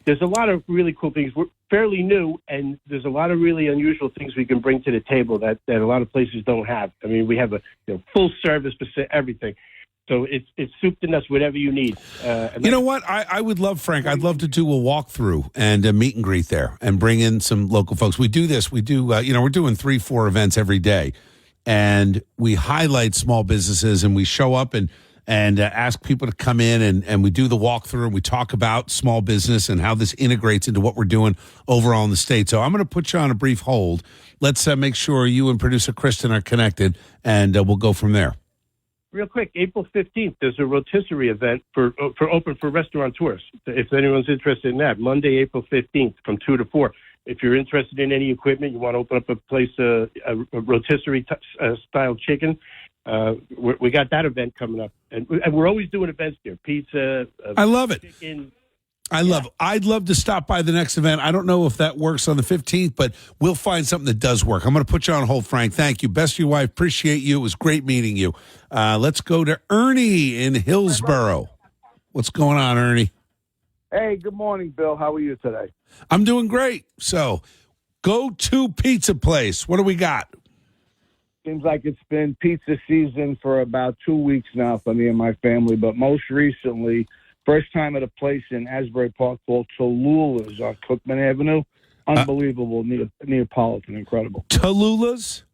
there's a lot of really cool things. We're fairly new, and there's a lot of really unusual things we can bring to the table that a lot of places don't have. I mean, we have a full service, everything. So it's soup to nuts, whatever you need. You know what? I would love, Frank, I'd love to do a walkthrough and a meet and greet there and bring in some local folks. We do this. We do, we're doing 3-4 events every day. And we highlight small businesses, and we show up and ask people to come in, and we do the walkthrough, and we talk about small business and how this integrates into what we're doing overall in the state. So I'm going to put you on a brief hold. Let's make sure you and producer Kristen are connected, and we'll go from there. Real quick, April 15th, there's a rotisserie event for open for restaurateurs. If anyone's interested in that, Monday, April 15th from 2 to 4. If you're interested in any equipment, you want to open up a place, a rotisserie style chicken, we got that event coming up. And we're always doing events there. Pizza. I love it. Chicken. I'd love to stop by the next event. I don't know if that works on the 15th, but we'll find something that does work. I'm going to put you on hold, Frank. Thank you. Best of your wife. Appreciate you. It was great meeting you. Let's go to Ernie in Hillsboro. What's going on, Ernie? Hey, good morning, Bill. How are you today? I'm doing great. So, go-to pizza place. What do we got? Seems like it's been pizza season for about 2 weeks now for me and my family, but most recently, first time at a place in Asbury Park called Tallulah's on Cookman Avenue. Unbelievable, Neapolitan, incredible. Tallulah's?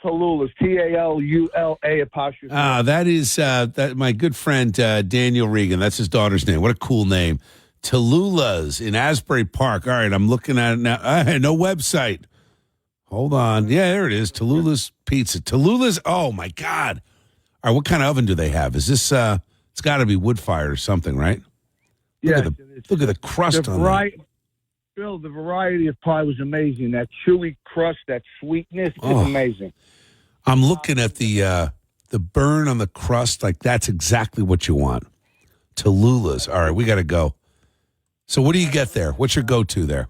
Tallulah's, T-A-L-U-L-A apostrophe. That is that my good friend Daniel Regan. That's his daughter's name. What a cool name. Tallulah's in Asbury Park. All right, I'm looking at it now. No website. Hold on. Yeah, there it is. Tallulah's Pizza. Tallulah's. Oh, my God. All right, what kind of oven do they have? Is this, it's got to be wood fired or something, right? Yeah. Look at the crust on that. Bill, the variety of pie was amazing. That chewy crust, that sweetness is amazing. I'm looking at the burn on the crust. Like, that's exactly what you want. Tallulah's. All right, we got to go. So what do you get there? What's your go-to there?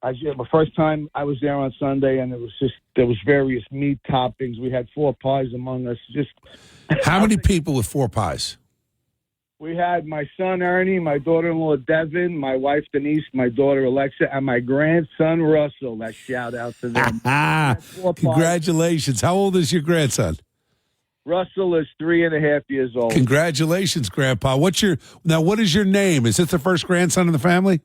My first time I was there on Sunday, and there was various meat toppings. We had 4 pies among us. How many people with 4 pies? We had my son Ernie, my daughter-in-law Devin, my wife Denise, my daughter Alexa, and my grandson Russell. That shout out to them. Congratulations! How old is your grandson? Russell is 3.5 years old. Congratulations, Grandpa. What is your name? Is this the first grandson in the family?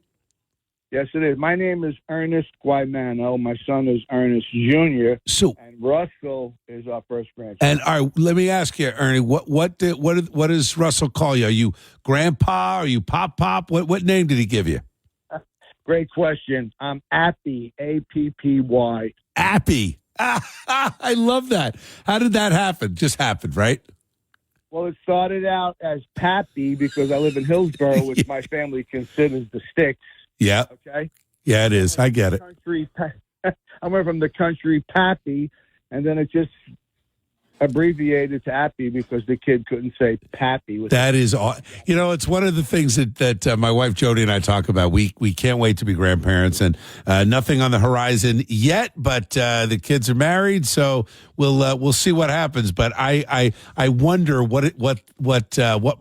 Yes, it is. My name is Ernest Guimano. My son is Ernest Jr. And Russell is our first grandson. And all right, let me ask you, Ernie, what does Russell call you? Are you Grandpa? Are you Pop? What name did he give you? Great question. I'm Appy, A-P-P-Y. Appy. I love that. How did that happen? Just happened, right? Well, it started out as Pappy because I live in Hillsborough, which my family considers the sticks. Yeah. Okay. Yeah, it is. I get it. I went from the country Pappy, and then it just abbreviated to Appy because the kid couldn't say Pappy. That is, it's one of the things that my wife Jody and I talk about. We can't wait to be grandparents, and nothing on the horizon yet. But the kids are married, so we'll see what happens. But I wonder what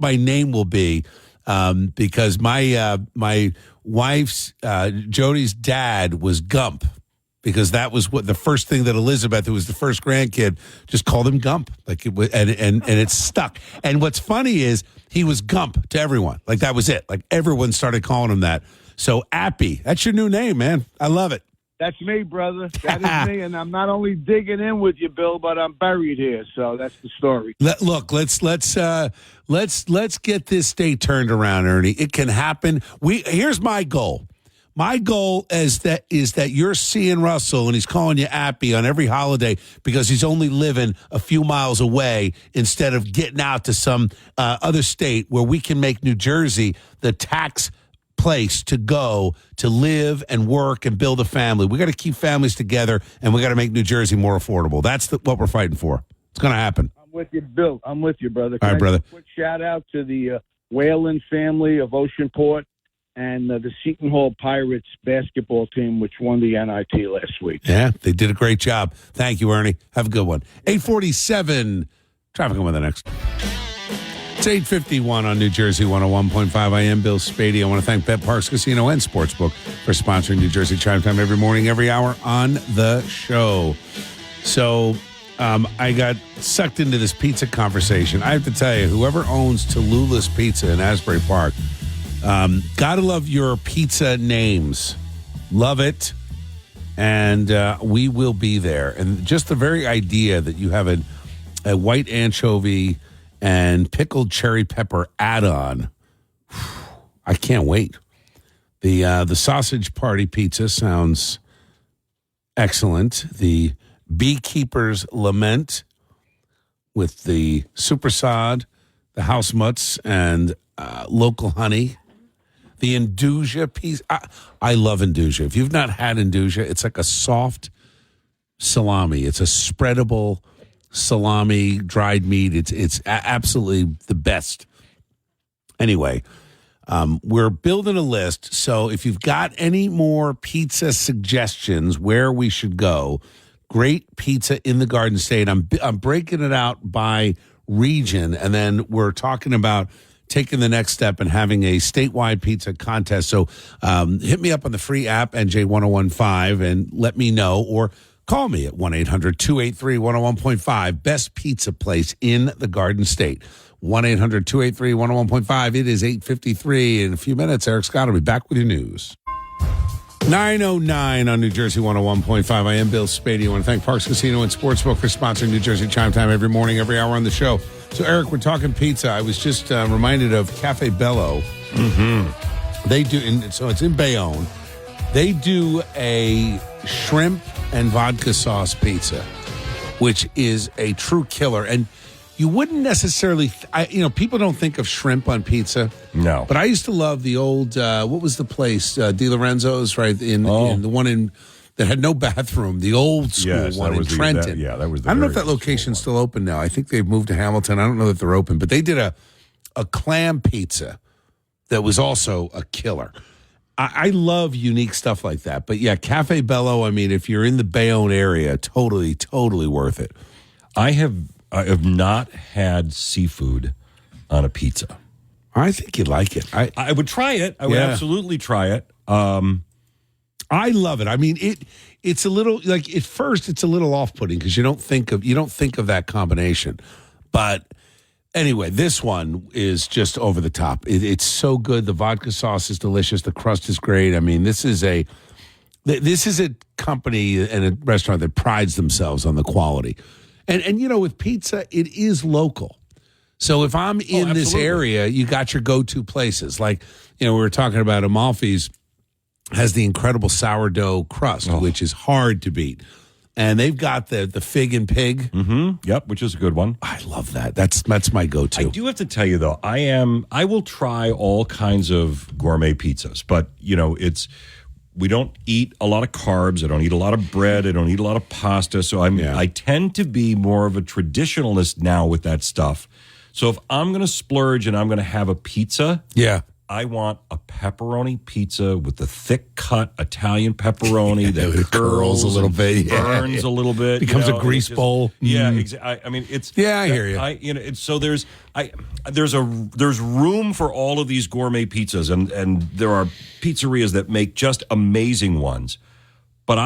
my name will be, because my wife's Jody's dad was Gump, because that was what the first thing that Elizabeth, who was the first grandkid, just called him Gump. Like it was, and it's stuck. And what's funny is he was Gump to everyone. Like that was it. Like everyone started calling him that. So Appy, that's your new name, man. I love it. That's me, brother. That is me, and I'm not only digging in with you, Bill, but I'm buried here. So that's the story. Look, let's get this state turned around, Ernie. It can happen. Here's my goal. My goal is that you're seeing Russell and he's calling you Appy on every holiday because he's only living a few miles away instead of getting out to some other state where we can make New Jersey the tax place to go to live and work and build a family. We got to keep families together, and we got to make New Jersey more affordable. That's what we're fighting for. It's going to happen. I'm with you, Bill. I'm with you, brother. All right, brother. Quick shout out to the Whalen family of Oceanport and the Seton Hall Pirates basketball team, which won the NIT last week. Yeah, they did a great job. Thank you, Ernie. Have a good one. 847. Traffic on the next. It's 8:51 on New Jersey 101.5. I am Bill Spadea. I want to thank Bet Parks Casino and Sportsbook for sponsoring New Jersey Chime Time every morning, every hour on the show. So I got sucked into this pizza conversation. I have to tell you, whoever owns Tallulah's Pizza in Asbury Park, gotta love your pizza names. Love it. And we will be there. And just the very idea that you have a white anchovy and pickled cherry pepper add-on, I can't wait. The sausage party pizza sounds excellent. The Beekeeper's Lament with the supersod, the house mutts, and local honey. The Induja piece. I love Induja. If you've not had Induja, it's like a soft salami. It's a spreadable salami, dried meat. It's absolutely the best. Anyway, we're building a list. So if you've got any more pizza suggestions where we should go, great pizza in the Garden State. I'm breaking it out by region, and then we're talking about taking the next step and having a statewide pizza contest. So hit me up on the free app, NJ1015, and let me know, or call me at 1-800-283-101.5. Best pizza place in the Garden State. 1-800-283-101.5. It is 8:53. In a few minutes, Eric Scott will be back with your news. 9:09 on New Jersey 101.5. I am Bill Spadea. I want to thank Parks Casino and Sportsbook for sponsoring New Jersey Chime Time every morning, every hour on the show. So, Eric, we're talking pizza. I was just reminded of Cafe Bello. Mm-hmm. They do, so it's in Bayonne. They do a shrimp and vodka sauce pizza, which is a true killer. And you wouldn't necessarily, people don't think of shrimp on pizza. No. But I used to love the old, what was the place? Di Lorenzo's, right? In the one that had no bathroom, the old school one in Trenton. That was the I don't know if that location's still open now. I think they've moved to Hamilton. I don't know that they're open. But they did a clam pizza that was also a killer. I love unique stuff like that. But yeah, Cafe Bello, I mean, if you're in the Bayonne area, totally, totally worth it. I have not had seafood on a pizza. I think you'd like it. I would try it. I would absolutely try it. I love it. I mean, it's a little, like, at first it's a little off-putting because you don't think of that combination. But anyway, this one is just over the top. It's so good. The vodka sauce is delicious. The crust is great. I mean, this is a company and a restaurant that prides themselves on the quality. And with pizza, it is local. So if I'm in this area, you got your go-to places. Like, we were talking about Amalfi's has the incredible sourdough crust, which is hard to beat. And they've got the fig and pig. Mm-hmm. Yep, which is a good one. I love that. That's my go-to. I do have to tell you, though, I will try all kinds of gourmet pizzas, but, we don't eat a lot of carbs. I don't eat a lot of bread. I don't eat a lot of pasta. So I tend to be more of a traditionalist now with that stuff. So if I'm going to splurge and I'm going to have a pizza, I want a pepperoni pizza with the thick cut Italian pepperoni that curls a little bit, burns a little bit, becomes a grease bowl. Yeah, exactly. I mean, it's I hear you. So there's room for all of these gourmet pizzas, and there are pizzerias that make just amazing ones. But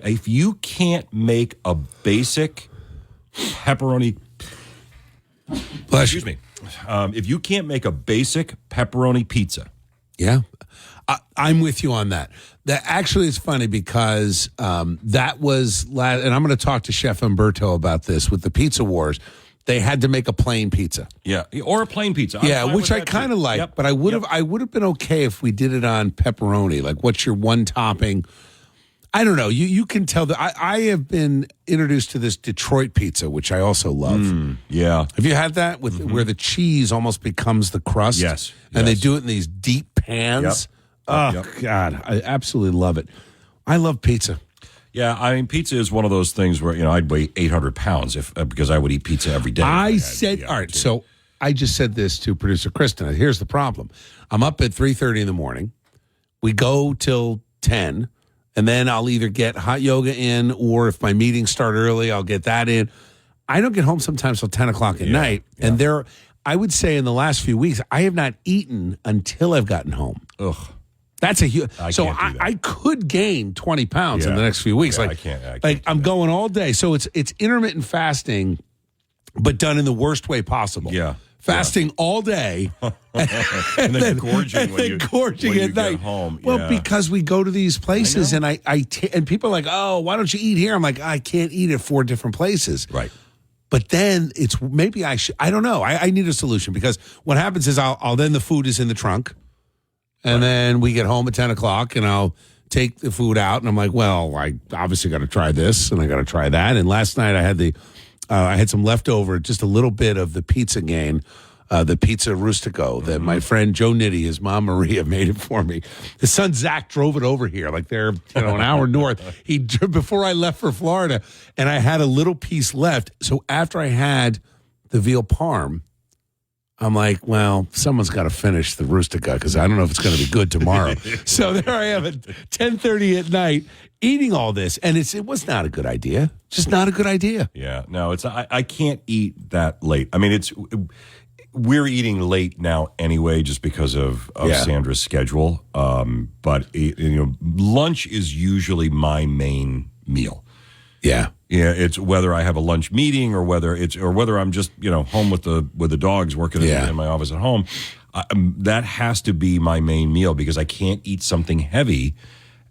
if you can't make a basic pepperoni, excuse me. If you can't make a basic pepperoni pizza. Yeah, I'm with you on that. That actually is funny because that was last, and I'm going to talk to Chef Umberto about this with the Pizza Wars. They had to make a plain pizza. Yeah, or a plain pizza. Which I kind of like, but I would have been okay if we did it on pepperoni. Like, what's your one topping? I don't know. You can tell that I have been introduced to this Detroit pizza, which I also love. Yeah. Have you had that with where the cheese almost becomes the crust? Yes. And they do it in these deep pans. Yep. God, I absolutely love it. I love pizza. Yeah, I mean, pizza is one of those things where I'd weigh 800 pounds because I would eat pizza every day. All right. So I just said this to producer Kristen. Here's the problem: I'm up at 3:30 in the morning. We go till 10, and then I'll either get hot yoga in, or if my meetings start early, I'll get that in. I don't get home sometimes till 10 o'clock at night, and I would say in the last few weeks, I have not eaten until I've gotten home. Ugh. That's a huge. So I could gain 20 pounds in the next few weeks. I can't. I'm going all day. So it's intermittent fasting, but done in the worst way possible. Yeah. Fasting all day, and then gorging when you at night. Get home. Well, because we go to these places, and and people are like, "Oh, why don't you eat here?" I'm like, "I can't eat at 4 different places." Right. But then maybe I should. I don't know. I need a solution, because what happens is I'll then the food is in the trunk. And then we get home at 10 o'clock, and I'll take the food out, and I'm like, well, I obviously got to try this, and I got to try that. And last night I had I had some leftover, just a little bit of the pizza gain, the pizza rustico that my friend Joe Nitty, his mom Maria, made it for me. His son Zach drove it over here, like they're an hour north. Before I left for Florida, and I had a little piece left. So after I had the veal parm, I'm like, well, someone's got to finish the rustica, because I don't know if it's going to be good tomorrow. So there I am at 10:30 at night eating all this, and it was not a good idea. Just not a good idea. Yeah, no, I can't eat that late. I mean, we're eating late now anyway, just because of Sandra's schedule. But lunch is usually my main meal. Yeah. Yeah, it's whether I have a lunch meeting or whether I'm just home with the dogs working in my office at home. That has to be my main meal because I can't eat something heavy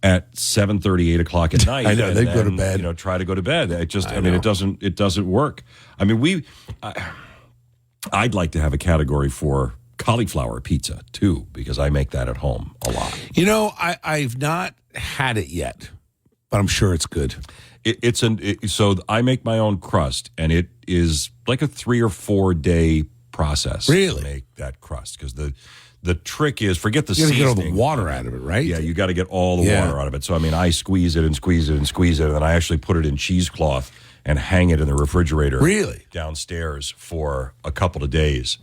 at 7:30, 8 o'clock at night. I know, they go to bed. Try to go to bed. It doesn't work. I mean, I'd like to have a category for cauliflower pizza too, because I make that at home a lot. I've not had it yet, but I'm sure it's good. So I make my own crust, and it is like a 3 or 4 day process. Really? To make that crust, because the trick is, forget the seasoning. You got to get all the water out of it, right? Yeah, you got to get all the water out of it. So, I mean, I squeeze it, and then I actually put it in cheesecloth and hang it in the refrigerator downstairs for a couple of days,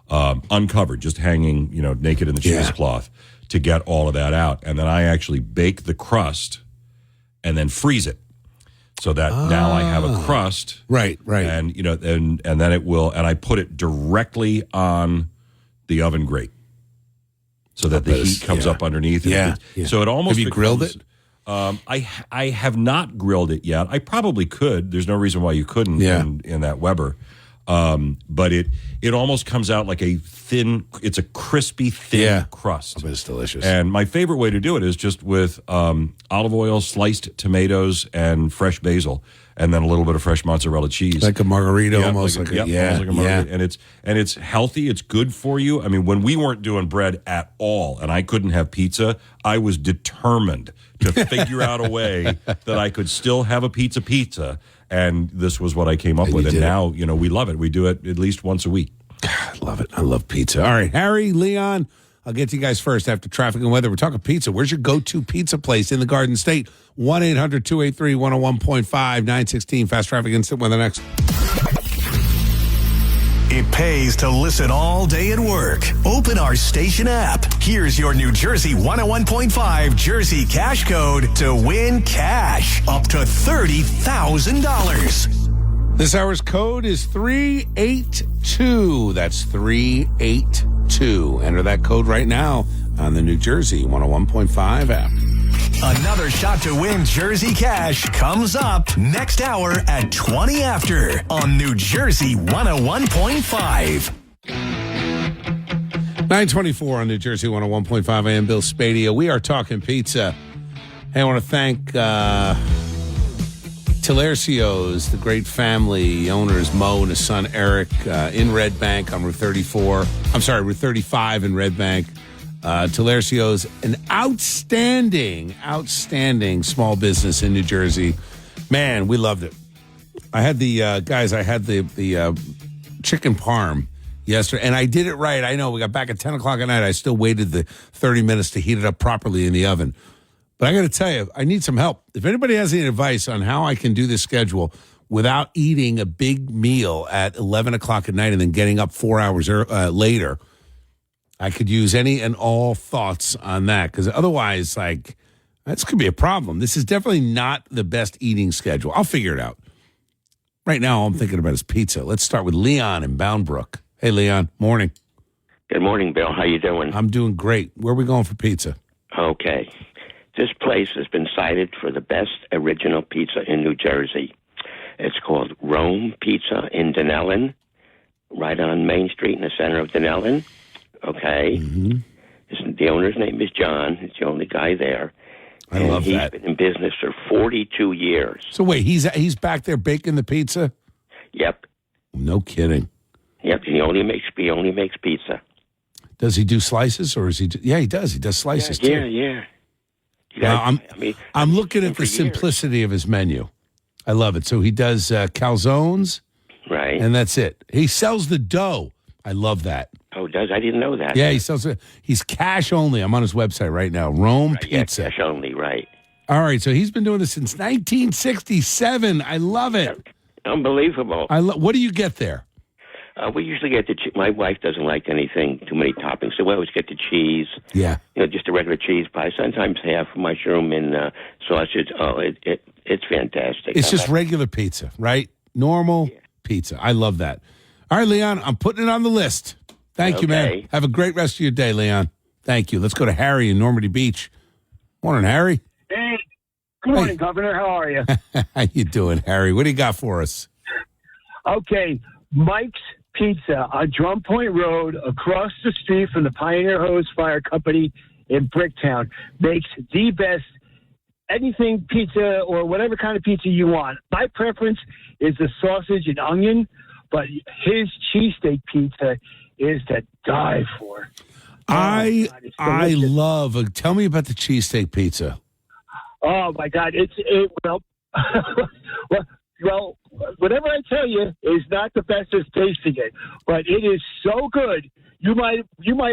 uncovered, just hanging, naked in the cheesecloth to get all of that out. And then I actually bake the crust and then freeze it. So that now I have a crust. Right. And, and then it will, and I put it directly on the oven grate, so that the heat comes up underneath. So it almost have you grilled it? I have not grilled it yet. I probably could. There's no reason why you couldn't in that Weber. But it almost comes out like it's a crispy, thin crust. I bet it's delicious. And my favorite way to do it is just with olive oil, sliced tomatoes, and fresh basil, and then a little bit of fresh mozzarella cheese. Like a margarita, almost like a margarita. And it's healthy. It's good for you. I mean, when we weren't doing bread at all, and I couldn't have pizza, I was determined to figure out a way that I could still have a pizza. And this was what I came up with. And now, we love it. We do it at least once a week. I love it. I love pizza. All right, Harry, Leon, I'll get to you guys first after traffic and weather. We're talking pizza. Where's your go-to pizza place in the Garden State? 1-800-283-101.5, 916, Fast Traffic Instant Weather next. It pays to listen all day at work. Open our station app. Here's your New Jersey 101.5 Jersey cash code to win cash up to $30,000. This hour's code is 382. That's 382. Enter that code right now on the New Jersey 101.5 app. Another shot to win Jersey cash comes up next hour at 20 after on New Jersey 101.5. 924 on New Jersey 101.5. I am Bill Spadea. We are talking pizza. Hey, I want to thank Talercio's, the great family owners, Mo and his son Eric, in Red Bank on Route 35 in Red Bank. Talercio's, an outstanding small business in New Jersey. Man, we loved it. I had the chicken parm yesterday, and I did it right. I know we got back at 10 o'clock at night. I still waited the 30 minutes to heat it up properly in the oven. But I got to tell you, I need some help. If anybody has any advice on how I can do this schedule without eating a big meal at 11 o'clock at night and then getting up 4 hours later, I could use any and all thoughts on that, because otherwise, that's going to be a problem. This is definitely not the best eating schedule. I'll figure it out. Right now, all I'm thinking about is pizza. Let's start with Leon in Bound Brook. Hey, Leon. Morning. Good morning, Bill. How you doing? I'm doing great. Where are we going for pizza? Okay. This place has been cited for the best original pizza in New Jersey. It's called Rome Pizza in Denellen, right on Main Street in the center of Denellen. Okay. Mm-hmm. The owner's name is John. He's the only guy there. I love that. He's been in business for 42 years. So wait, he's back there baking the pizza? Yep. No kidding. Yep. He only makes pizza. Does he do slices, or is he? Yeah, he does. He does slices too. Yeah. Now, I'm looking at the simplicity of his menu. I love it. So he does calzones, right? And that's it. He sells the dough. I love that. Oh, does I didn't know that. Yeah, he sells it. He's cash only. I'm on his website right now. Rome Pizza. Yeah, cash only, right? All right. So he's been doing this since 1967. I love it. Unbelievable. What do you get there? We usually get my wife doesn't like anything too many toppings, so we always get the cheese. Yeah. Just a regular cheese pie. Sometimes half mushroom and sausage. Oh, it's fantastic. It's just regular pizza, right? Normal pizza. I love that. All right, Leon, I'm putting it on the list. Thank you, man. Okay. Have a great rest of your day, Leon. Thank you. Let's go to Harry in Normandy Beach. Morning, Harry. Hey, good morning, Governor. How are you? How you doing, Harry? What do you got for us? Okay, Mike's Pizza on Drum Point Road, across the street from the Pioneer Hose Fire Company in Bricktown, makes the best anything pizza or whatever kind of pizza you want. My preference is the sausage and onion, but his cheesesteak pizza is to die for. I love. Tell me about the cheesesteak pizza. Oh my God! Well, whatever I tell you is not the best as tasting it, but it is so good. You might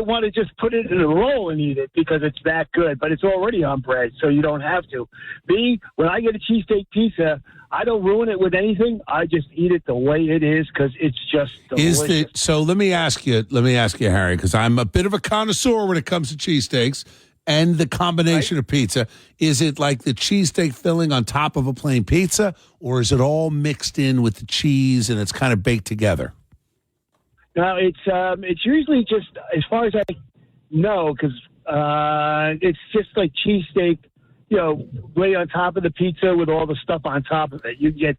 want to just put it in a roll and eat it because it's that good. But it's already on bread, so you don't have to. Me, when I get a cheesesteak pizza, I don't ruin it with anything. I just eat it the way it is because it's just delicious. So let me ask you, Harry, because I'm a bit of a connoisseur when it comes to cheesesteaks and the combination of pizza. Is it like the cheesesteak filling on top of a plain pizza, or is it all mixed in with the cheese and it's kind of baked together? No, it's usually just, as far as I know, because it's just like cheesesteak, lay on top of the pizza with all the stuff on top of it. You get,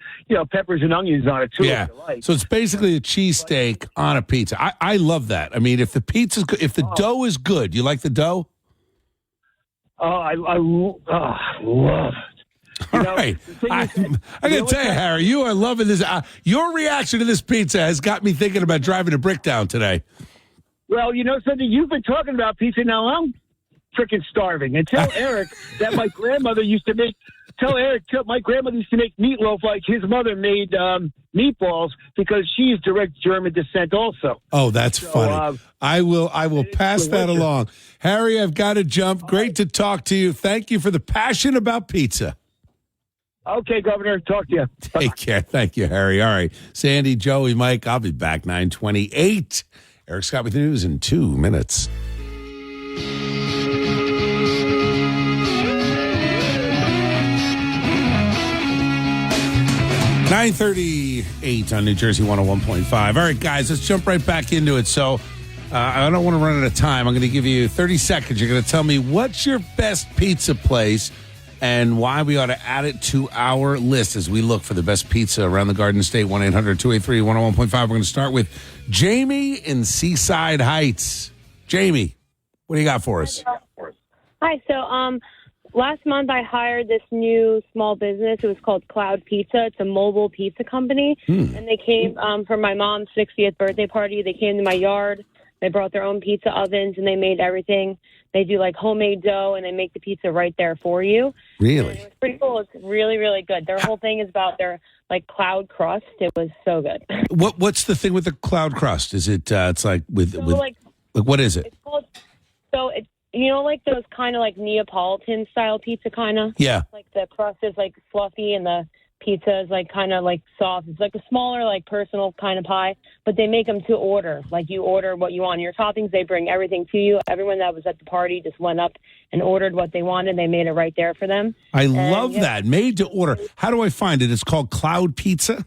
peppers and onions on it too. Yeah. If you like. So it's basically a cheesesteak on a pizza. I love that. I mean, if the pizza's good, if the dough is good, you like the dough? Oh, I love it. All right. I got to tell you, Harry, you are loving this. Your reaction to this pizza has got me thinking about driving to Bricktown today. Well, you know something? You've been talking about pizza. Now I'm freaking starving. And tell Eric that my grandmother used to make. My grandmother used to make meatloaf like his mother made meatballs because she's direct German descent also. Oh, that's funny. I will pass that along. Harry, I've got to jump. Great to talk to you. Thank you for the passion about pizza. Okay, Governor. Talk to you. Take care. Thank you, Harry. All right. Sandy, Joey, Mike, I'll be back 9:28. Eric Scott with the news in 2 minutes. $9:38 on New Jersey 101.5. All right, guys, let's jump right back into it. So I don't want to run out of time. I'm going to give you 30 seconds. You're going to tell me what's your best pizza place and why we ought to add it to our list as we look for the best pizza around the Garden State. 1-800-283-101.5. We're going to start with Jamie in Seaside Heights. Jamie, what do you got for us? Hi. So last month I hired this new small business. It was called Cloud Pizza. It's a mobile pizza company. And they came for my mom's 60th birthday party. They came to my yard. They brought their own pizza ovens, and they made everything. They do, like, homemade dough, and they make the pizza right there for you. Really? And it was pretty cool. It's really, really good. Their whole thing is about their, like, cloud crust. It was so good. What's the thing with the cloud crust? Is it, it's like with what is it? It's called, it's, like those kind of, like, Neapolitan-style pizza kind of? Yeah. Like, the crust is, like, fluffy, and the pizza is, like, kind of, like, soft. It's, like, a smaller, like, personal kind of pie, but they make them to order. Like, you order what you want. Your toppings, they bring everything to you. Everyone that was at the party just went up and ordered what they wanted. They made it right there for them. I love that. Made to order. How do I find it? It's called Cloud Pizza?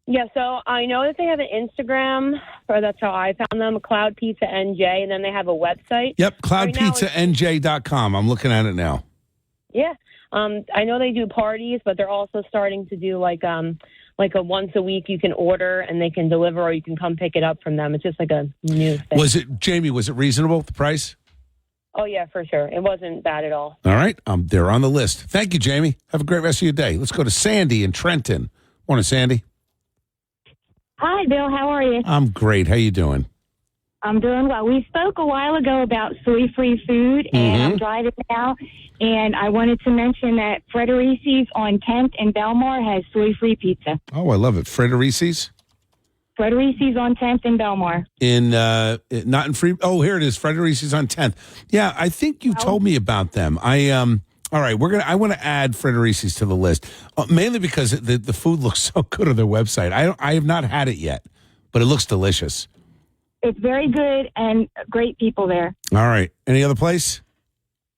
Yeah, so I know that they have an Instagram, or that's how I found them, Cloud Pizza NJ, and then they have a website. Yep, cloudpizzanj.com. I'm looking at it now. Yeah. I know they do parties, but they're also starting to do like a once a week you can order and they can deliver, or you can come pick it up from them. It's just like a new thing. Jamie, was it reasonable, the price? Oh, yeah, for sure. It wasn't bad at all. All right. They're on the list. Thank you, Jamie. Have a great rest of your day. Let's go to Sandy in Trenton. Morning, Sandy. Hi, Bill. How are you? I'm great. How you doing? I'm doing well. We spoke a while ago about soy-free food, and I'm driving now, and I wanted to mention that Frederici's on 10th and Belmar has soy-free pizza. Oh, I love it. Frederici's? Frederici's on 10th and Belmar. Not in free. Oh, here it is. Frederici's on 10th. Yeah, I think you told me about them. All right, I want to add Frederici's to the list, mainly because the food looks so good on their website. I have not had it yet, but it looks delicious. It's very good and great people there. All right. Any other place?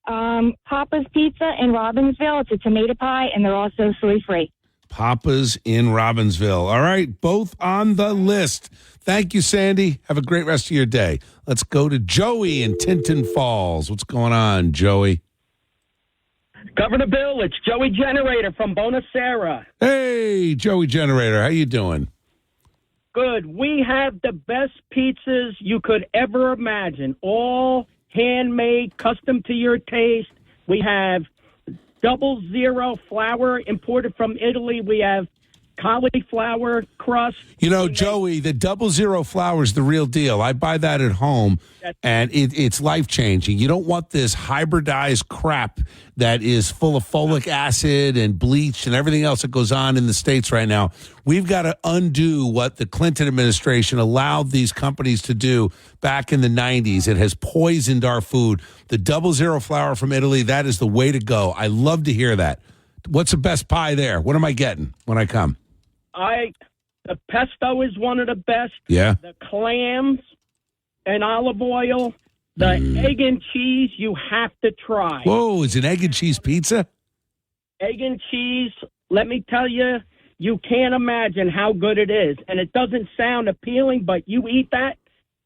Papa's Pizza in Robbinsville. It's a tomato pie, and they're also soy-free. Papa's in Robbinsville. All right, both on the list. Thank you, Sandy. Have a great rest of your day. Let's go to Joey in Tinton Falls. What's going on, Joey? Governor Bill, it's Joey Generator from Bonacera. Hey, Joey Generator. How you doing? Good. We have the best pizzas you could ever imagine. All handmade, custom to your taste. We have 00 flour imported from Italy. We have cauliflower crust. You know, Joey, the 00 flour is the real deal. I buy that at home, and it's life-changing. You don't want this hybridized crap that is full of folic acid and bleach and everything else that goes on in the States right now. We've got to undo what the Clinton administration allowed these companies to do back in the 90s. It has poisoned our food. The 00 flour from Italy, that is the way to go. I love to hear that. What's the best pie there? What am I getting when I come? The pesto is one of the best. Yeah. The clams and olive oil, the egg and cheese you have to try. Whoa, is it egg and cheese pizza? Egg and cheese, let me tell you, you can't imagine how good it is. And it doesn't sound appealing, but you eat that,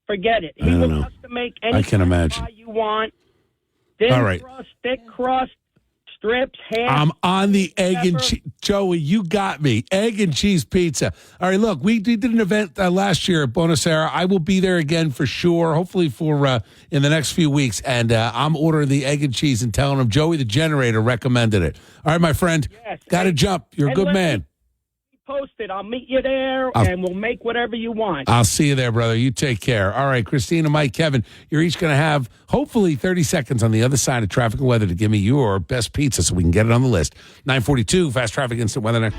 forget it. He will have to make any I can imagine. pie you want. Thin All right. crust, thick crust, strips, ham. I'm on the egg and cheese. Joey, you got me. Egg and cheese pizza. All right, look, we did an event last year at Bonacera. I will be there again for sure, hopefully for in the next few weeks. And I'm ordering the egg and cheese and telling them Joey the Generator recommended it. All right, my friend, got to jump. You're a good man. Posted. I'll meet you there, and we'll make whatever you want. I'll see you there, brother. You take care. All right, Christina, Mike, Kevin, you're each going to have hopefully 30 seconds on the other side of traffic and weather to give me your best pizza so we can get it on the list. 942, Fast Traffic Instant Weather now.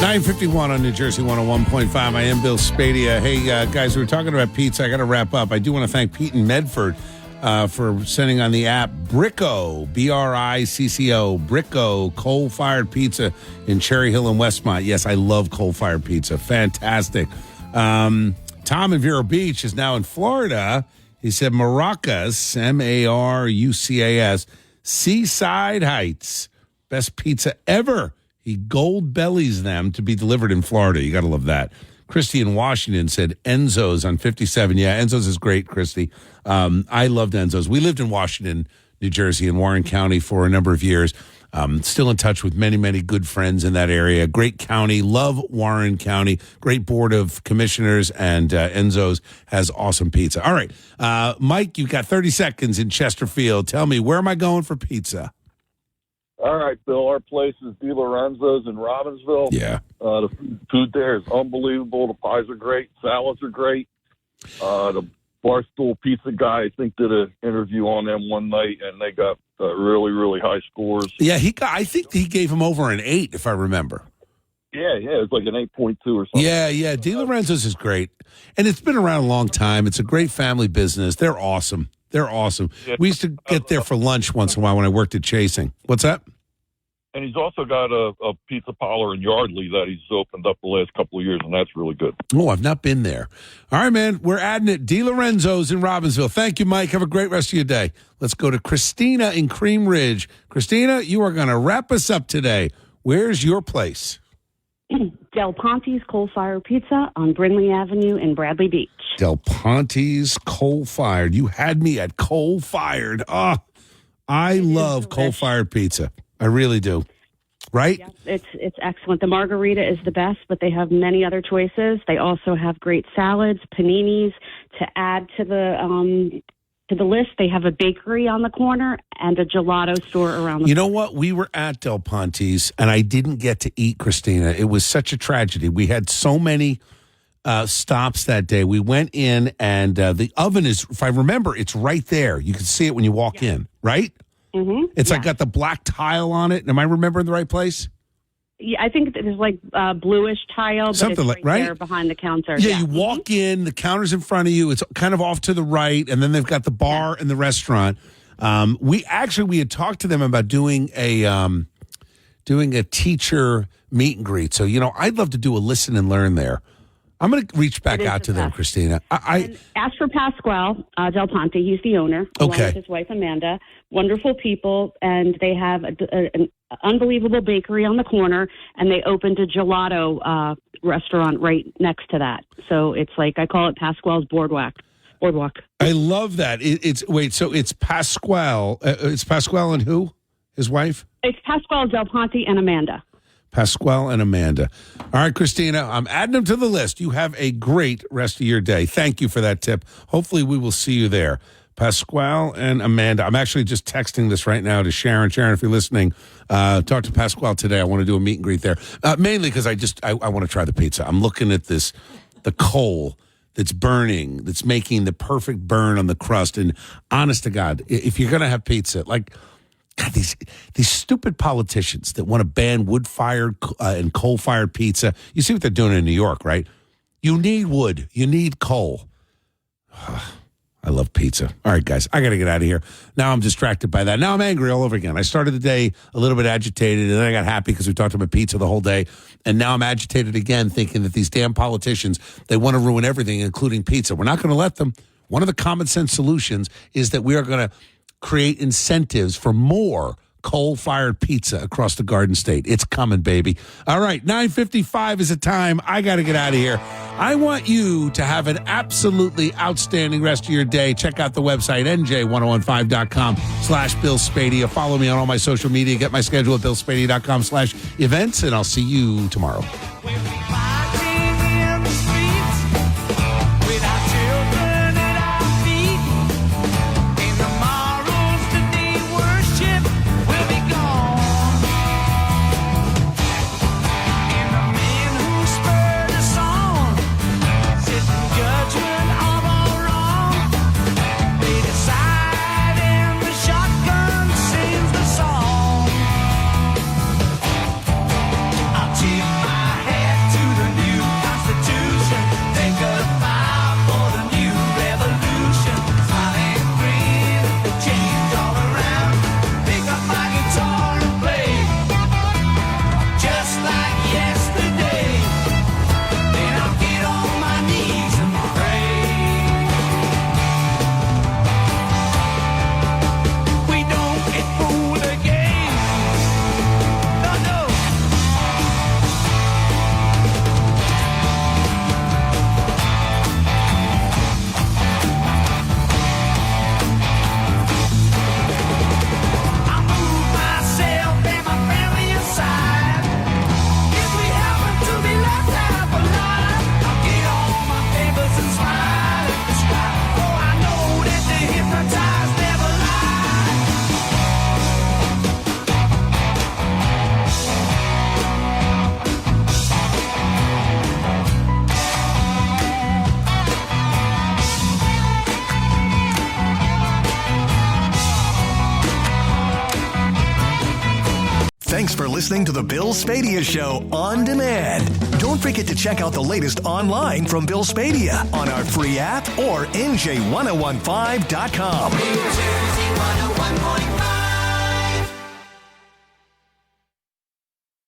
951 on New Jersey 101.5. I am Bill Spadea. Hey, guys, we were talking about pizza. I got to wrap up. I do want to thank Pete in Medford for sending on the app Bricco, Bricco, Bricco, coal-fired pizza in Cherry Hill and Westmont. Yes, I love coal-fired pizza. Fantastic. Tom in Vero Beach is now in Florida. He said Maracas, Marucas, Seaside Heights, best pizza ever. He gold bellies them to be delivered in Florida. You got to love that. Christy in Washington said Enzo's on 57. Yeah, Enzo's is great, Christy. I loved Enzo's. We lived in Washington, New Jersey, in Warren County for a number of years. Still in touch with many, many good friends in that area. Great county. Love Warren County. Great board of commissioners, and Enzo's has awesome pizza. All right, Mike, you've got 30 seconds in Chesterfield. Tell me, where am I going for pizza? All right, Bill. Our place is Di Lorenzo's in Robbinsville. Yeah. The food there is unbelievable. The pies are great. Salads are great. The Barstool Pizza guy, I think, did an interview on them one night, and they got really, really high scores. Yeah, I think he gave him over an 8, if I remember. Yeah, it's like an 8.2 or something. Yeah. Di Lorenzo's is great. And it's been around a long time. It's a great family business. They're awesome. Yeah. We used to get there for lunch once in a while when I worked at Chasing. What's that? And he's also got a pizza parlor in Yardley that he's opened up the last couple of years, and that's really good. Oh, I've not been there. All right, man, we're adding it. Di Lorenzo's in Robbinsville. Thank you, Mike. Have a great rest of your day. Let's go to Christina in Cream Ridge. Christina, you are going to wrap us up today. Where's your place? Del Ponte's Coal Fire Pizza on Brindley Avenue in Bradley Beach. Del Ponte's Coal Fired. You had me at Coal Fired. Oh, I love Coal Fired Pizza. I really do. Right? Yeah, it's excellent. The margarita is the best, but they have many other choices. They also have great salads, paninis to add to the list. They have a bakery on the corner and a gelato store around the corner. You know what? We were at Del Ponte's, and I didn't get to eat, Christina. It was such a tragedy. We had so many stops that day. We went in, and the oven is, if I remember, it's right there. You can see it when you walk in, right? Mm-hmm. It's like got the black tile on it. Am I remembering the right place? Yeah, I think there's like bluish tile, but Something it's right? there behind the counter. Yeah, you walk in, the counter's in front of you. It's kind of off to the right, and then they've got the bar and the restaurant. We had talked to them about doing a teacher meet and greet. So, I'd love to do a listen and learn there. I'm going to reach back out to them, Christina. And ask for Pasquale Del Ponte. He's the owner. Along with his wife, Amanda. Wonderful people. And they have unbelievable bakery on the corner, and they opened a gelato restaurant right next to that. So it's like, I call it Pasquale's Boardwalk. I love that. So it's Pasquale. It's Pasquale and who? His wife? It's Pasquale, Del Ponte, and Amanda. Pasquale and Amanda. All right, Christina, I'm adding them to the list. You have a great rest of your day. Thank you for that tip. Hopefully we will see you there. Pasquale and Amanda. I'm actually just texting this right now to Sharon. Sharon, if you're listening, talk to Pasquale today. I want to do a meet and greet there. Mainly because I want to try the pizza. I'm looking at the coal that's burning, that's making the perfect burn on the crust. And honest to God, if you're going to have pizza, like, God, these stupid politicians that want to ban wood-fired and coal-fired pizza. You see what they're doing in New York, right? You need wood. You need coal. I love pizza. All right, guys, I got to get out of here. Now I'm distracted by that. Now I'm angry all over again. I started the day a little bit agitated, and then I got happy because we talked about pizza the whole day. And now I'm agitated again, thinking that these damn politicians, they want to ruin everything, including pizza. We're not going to let them. One of the common sense solutions is that we are going to create incentives for more coal-fired pizza across the Garden State. It's coming, baby. All right, 9:55 is the time. I got to get out of here. I want you to have an absolutely outstanding rest of your day. Check out the website, nj1015.com/Bill Spadea. Follow me on all my social media. Get my schedule at billspadea.com/events, and I'll see you tomorrow. Thanks for listening to the Bill Spadea Show on demand. Don't forget to check out the latest online from Bill Spadea on our free app or NJ1015.com. New Jersey 101.5.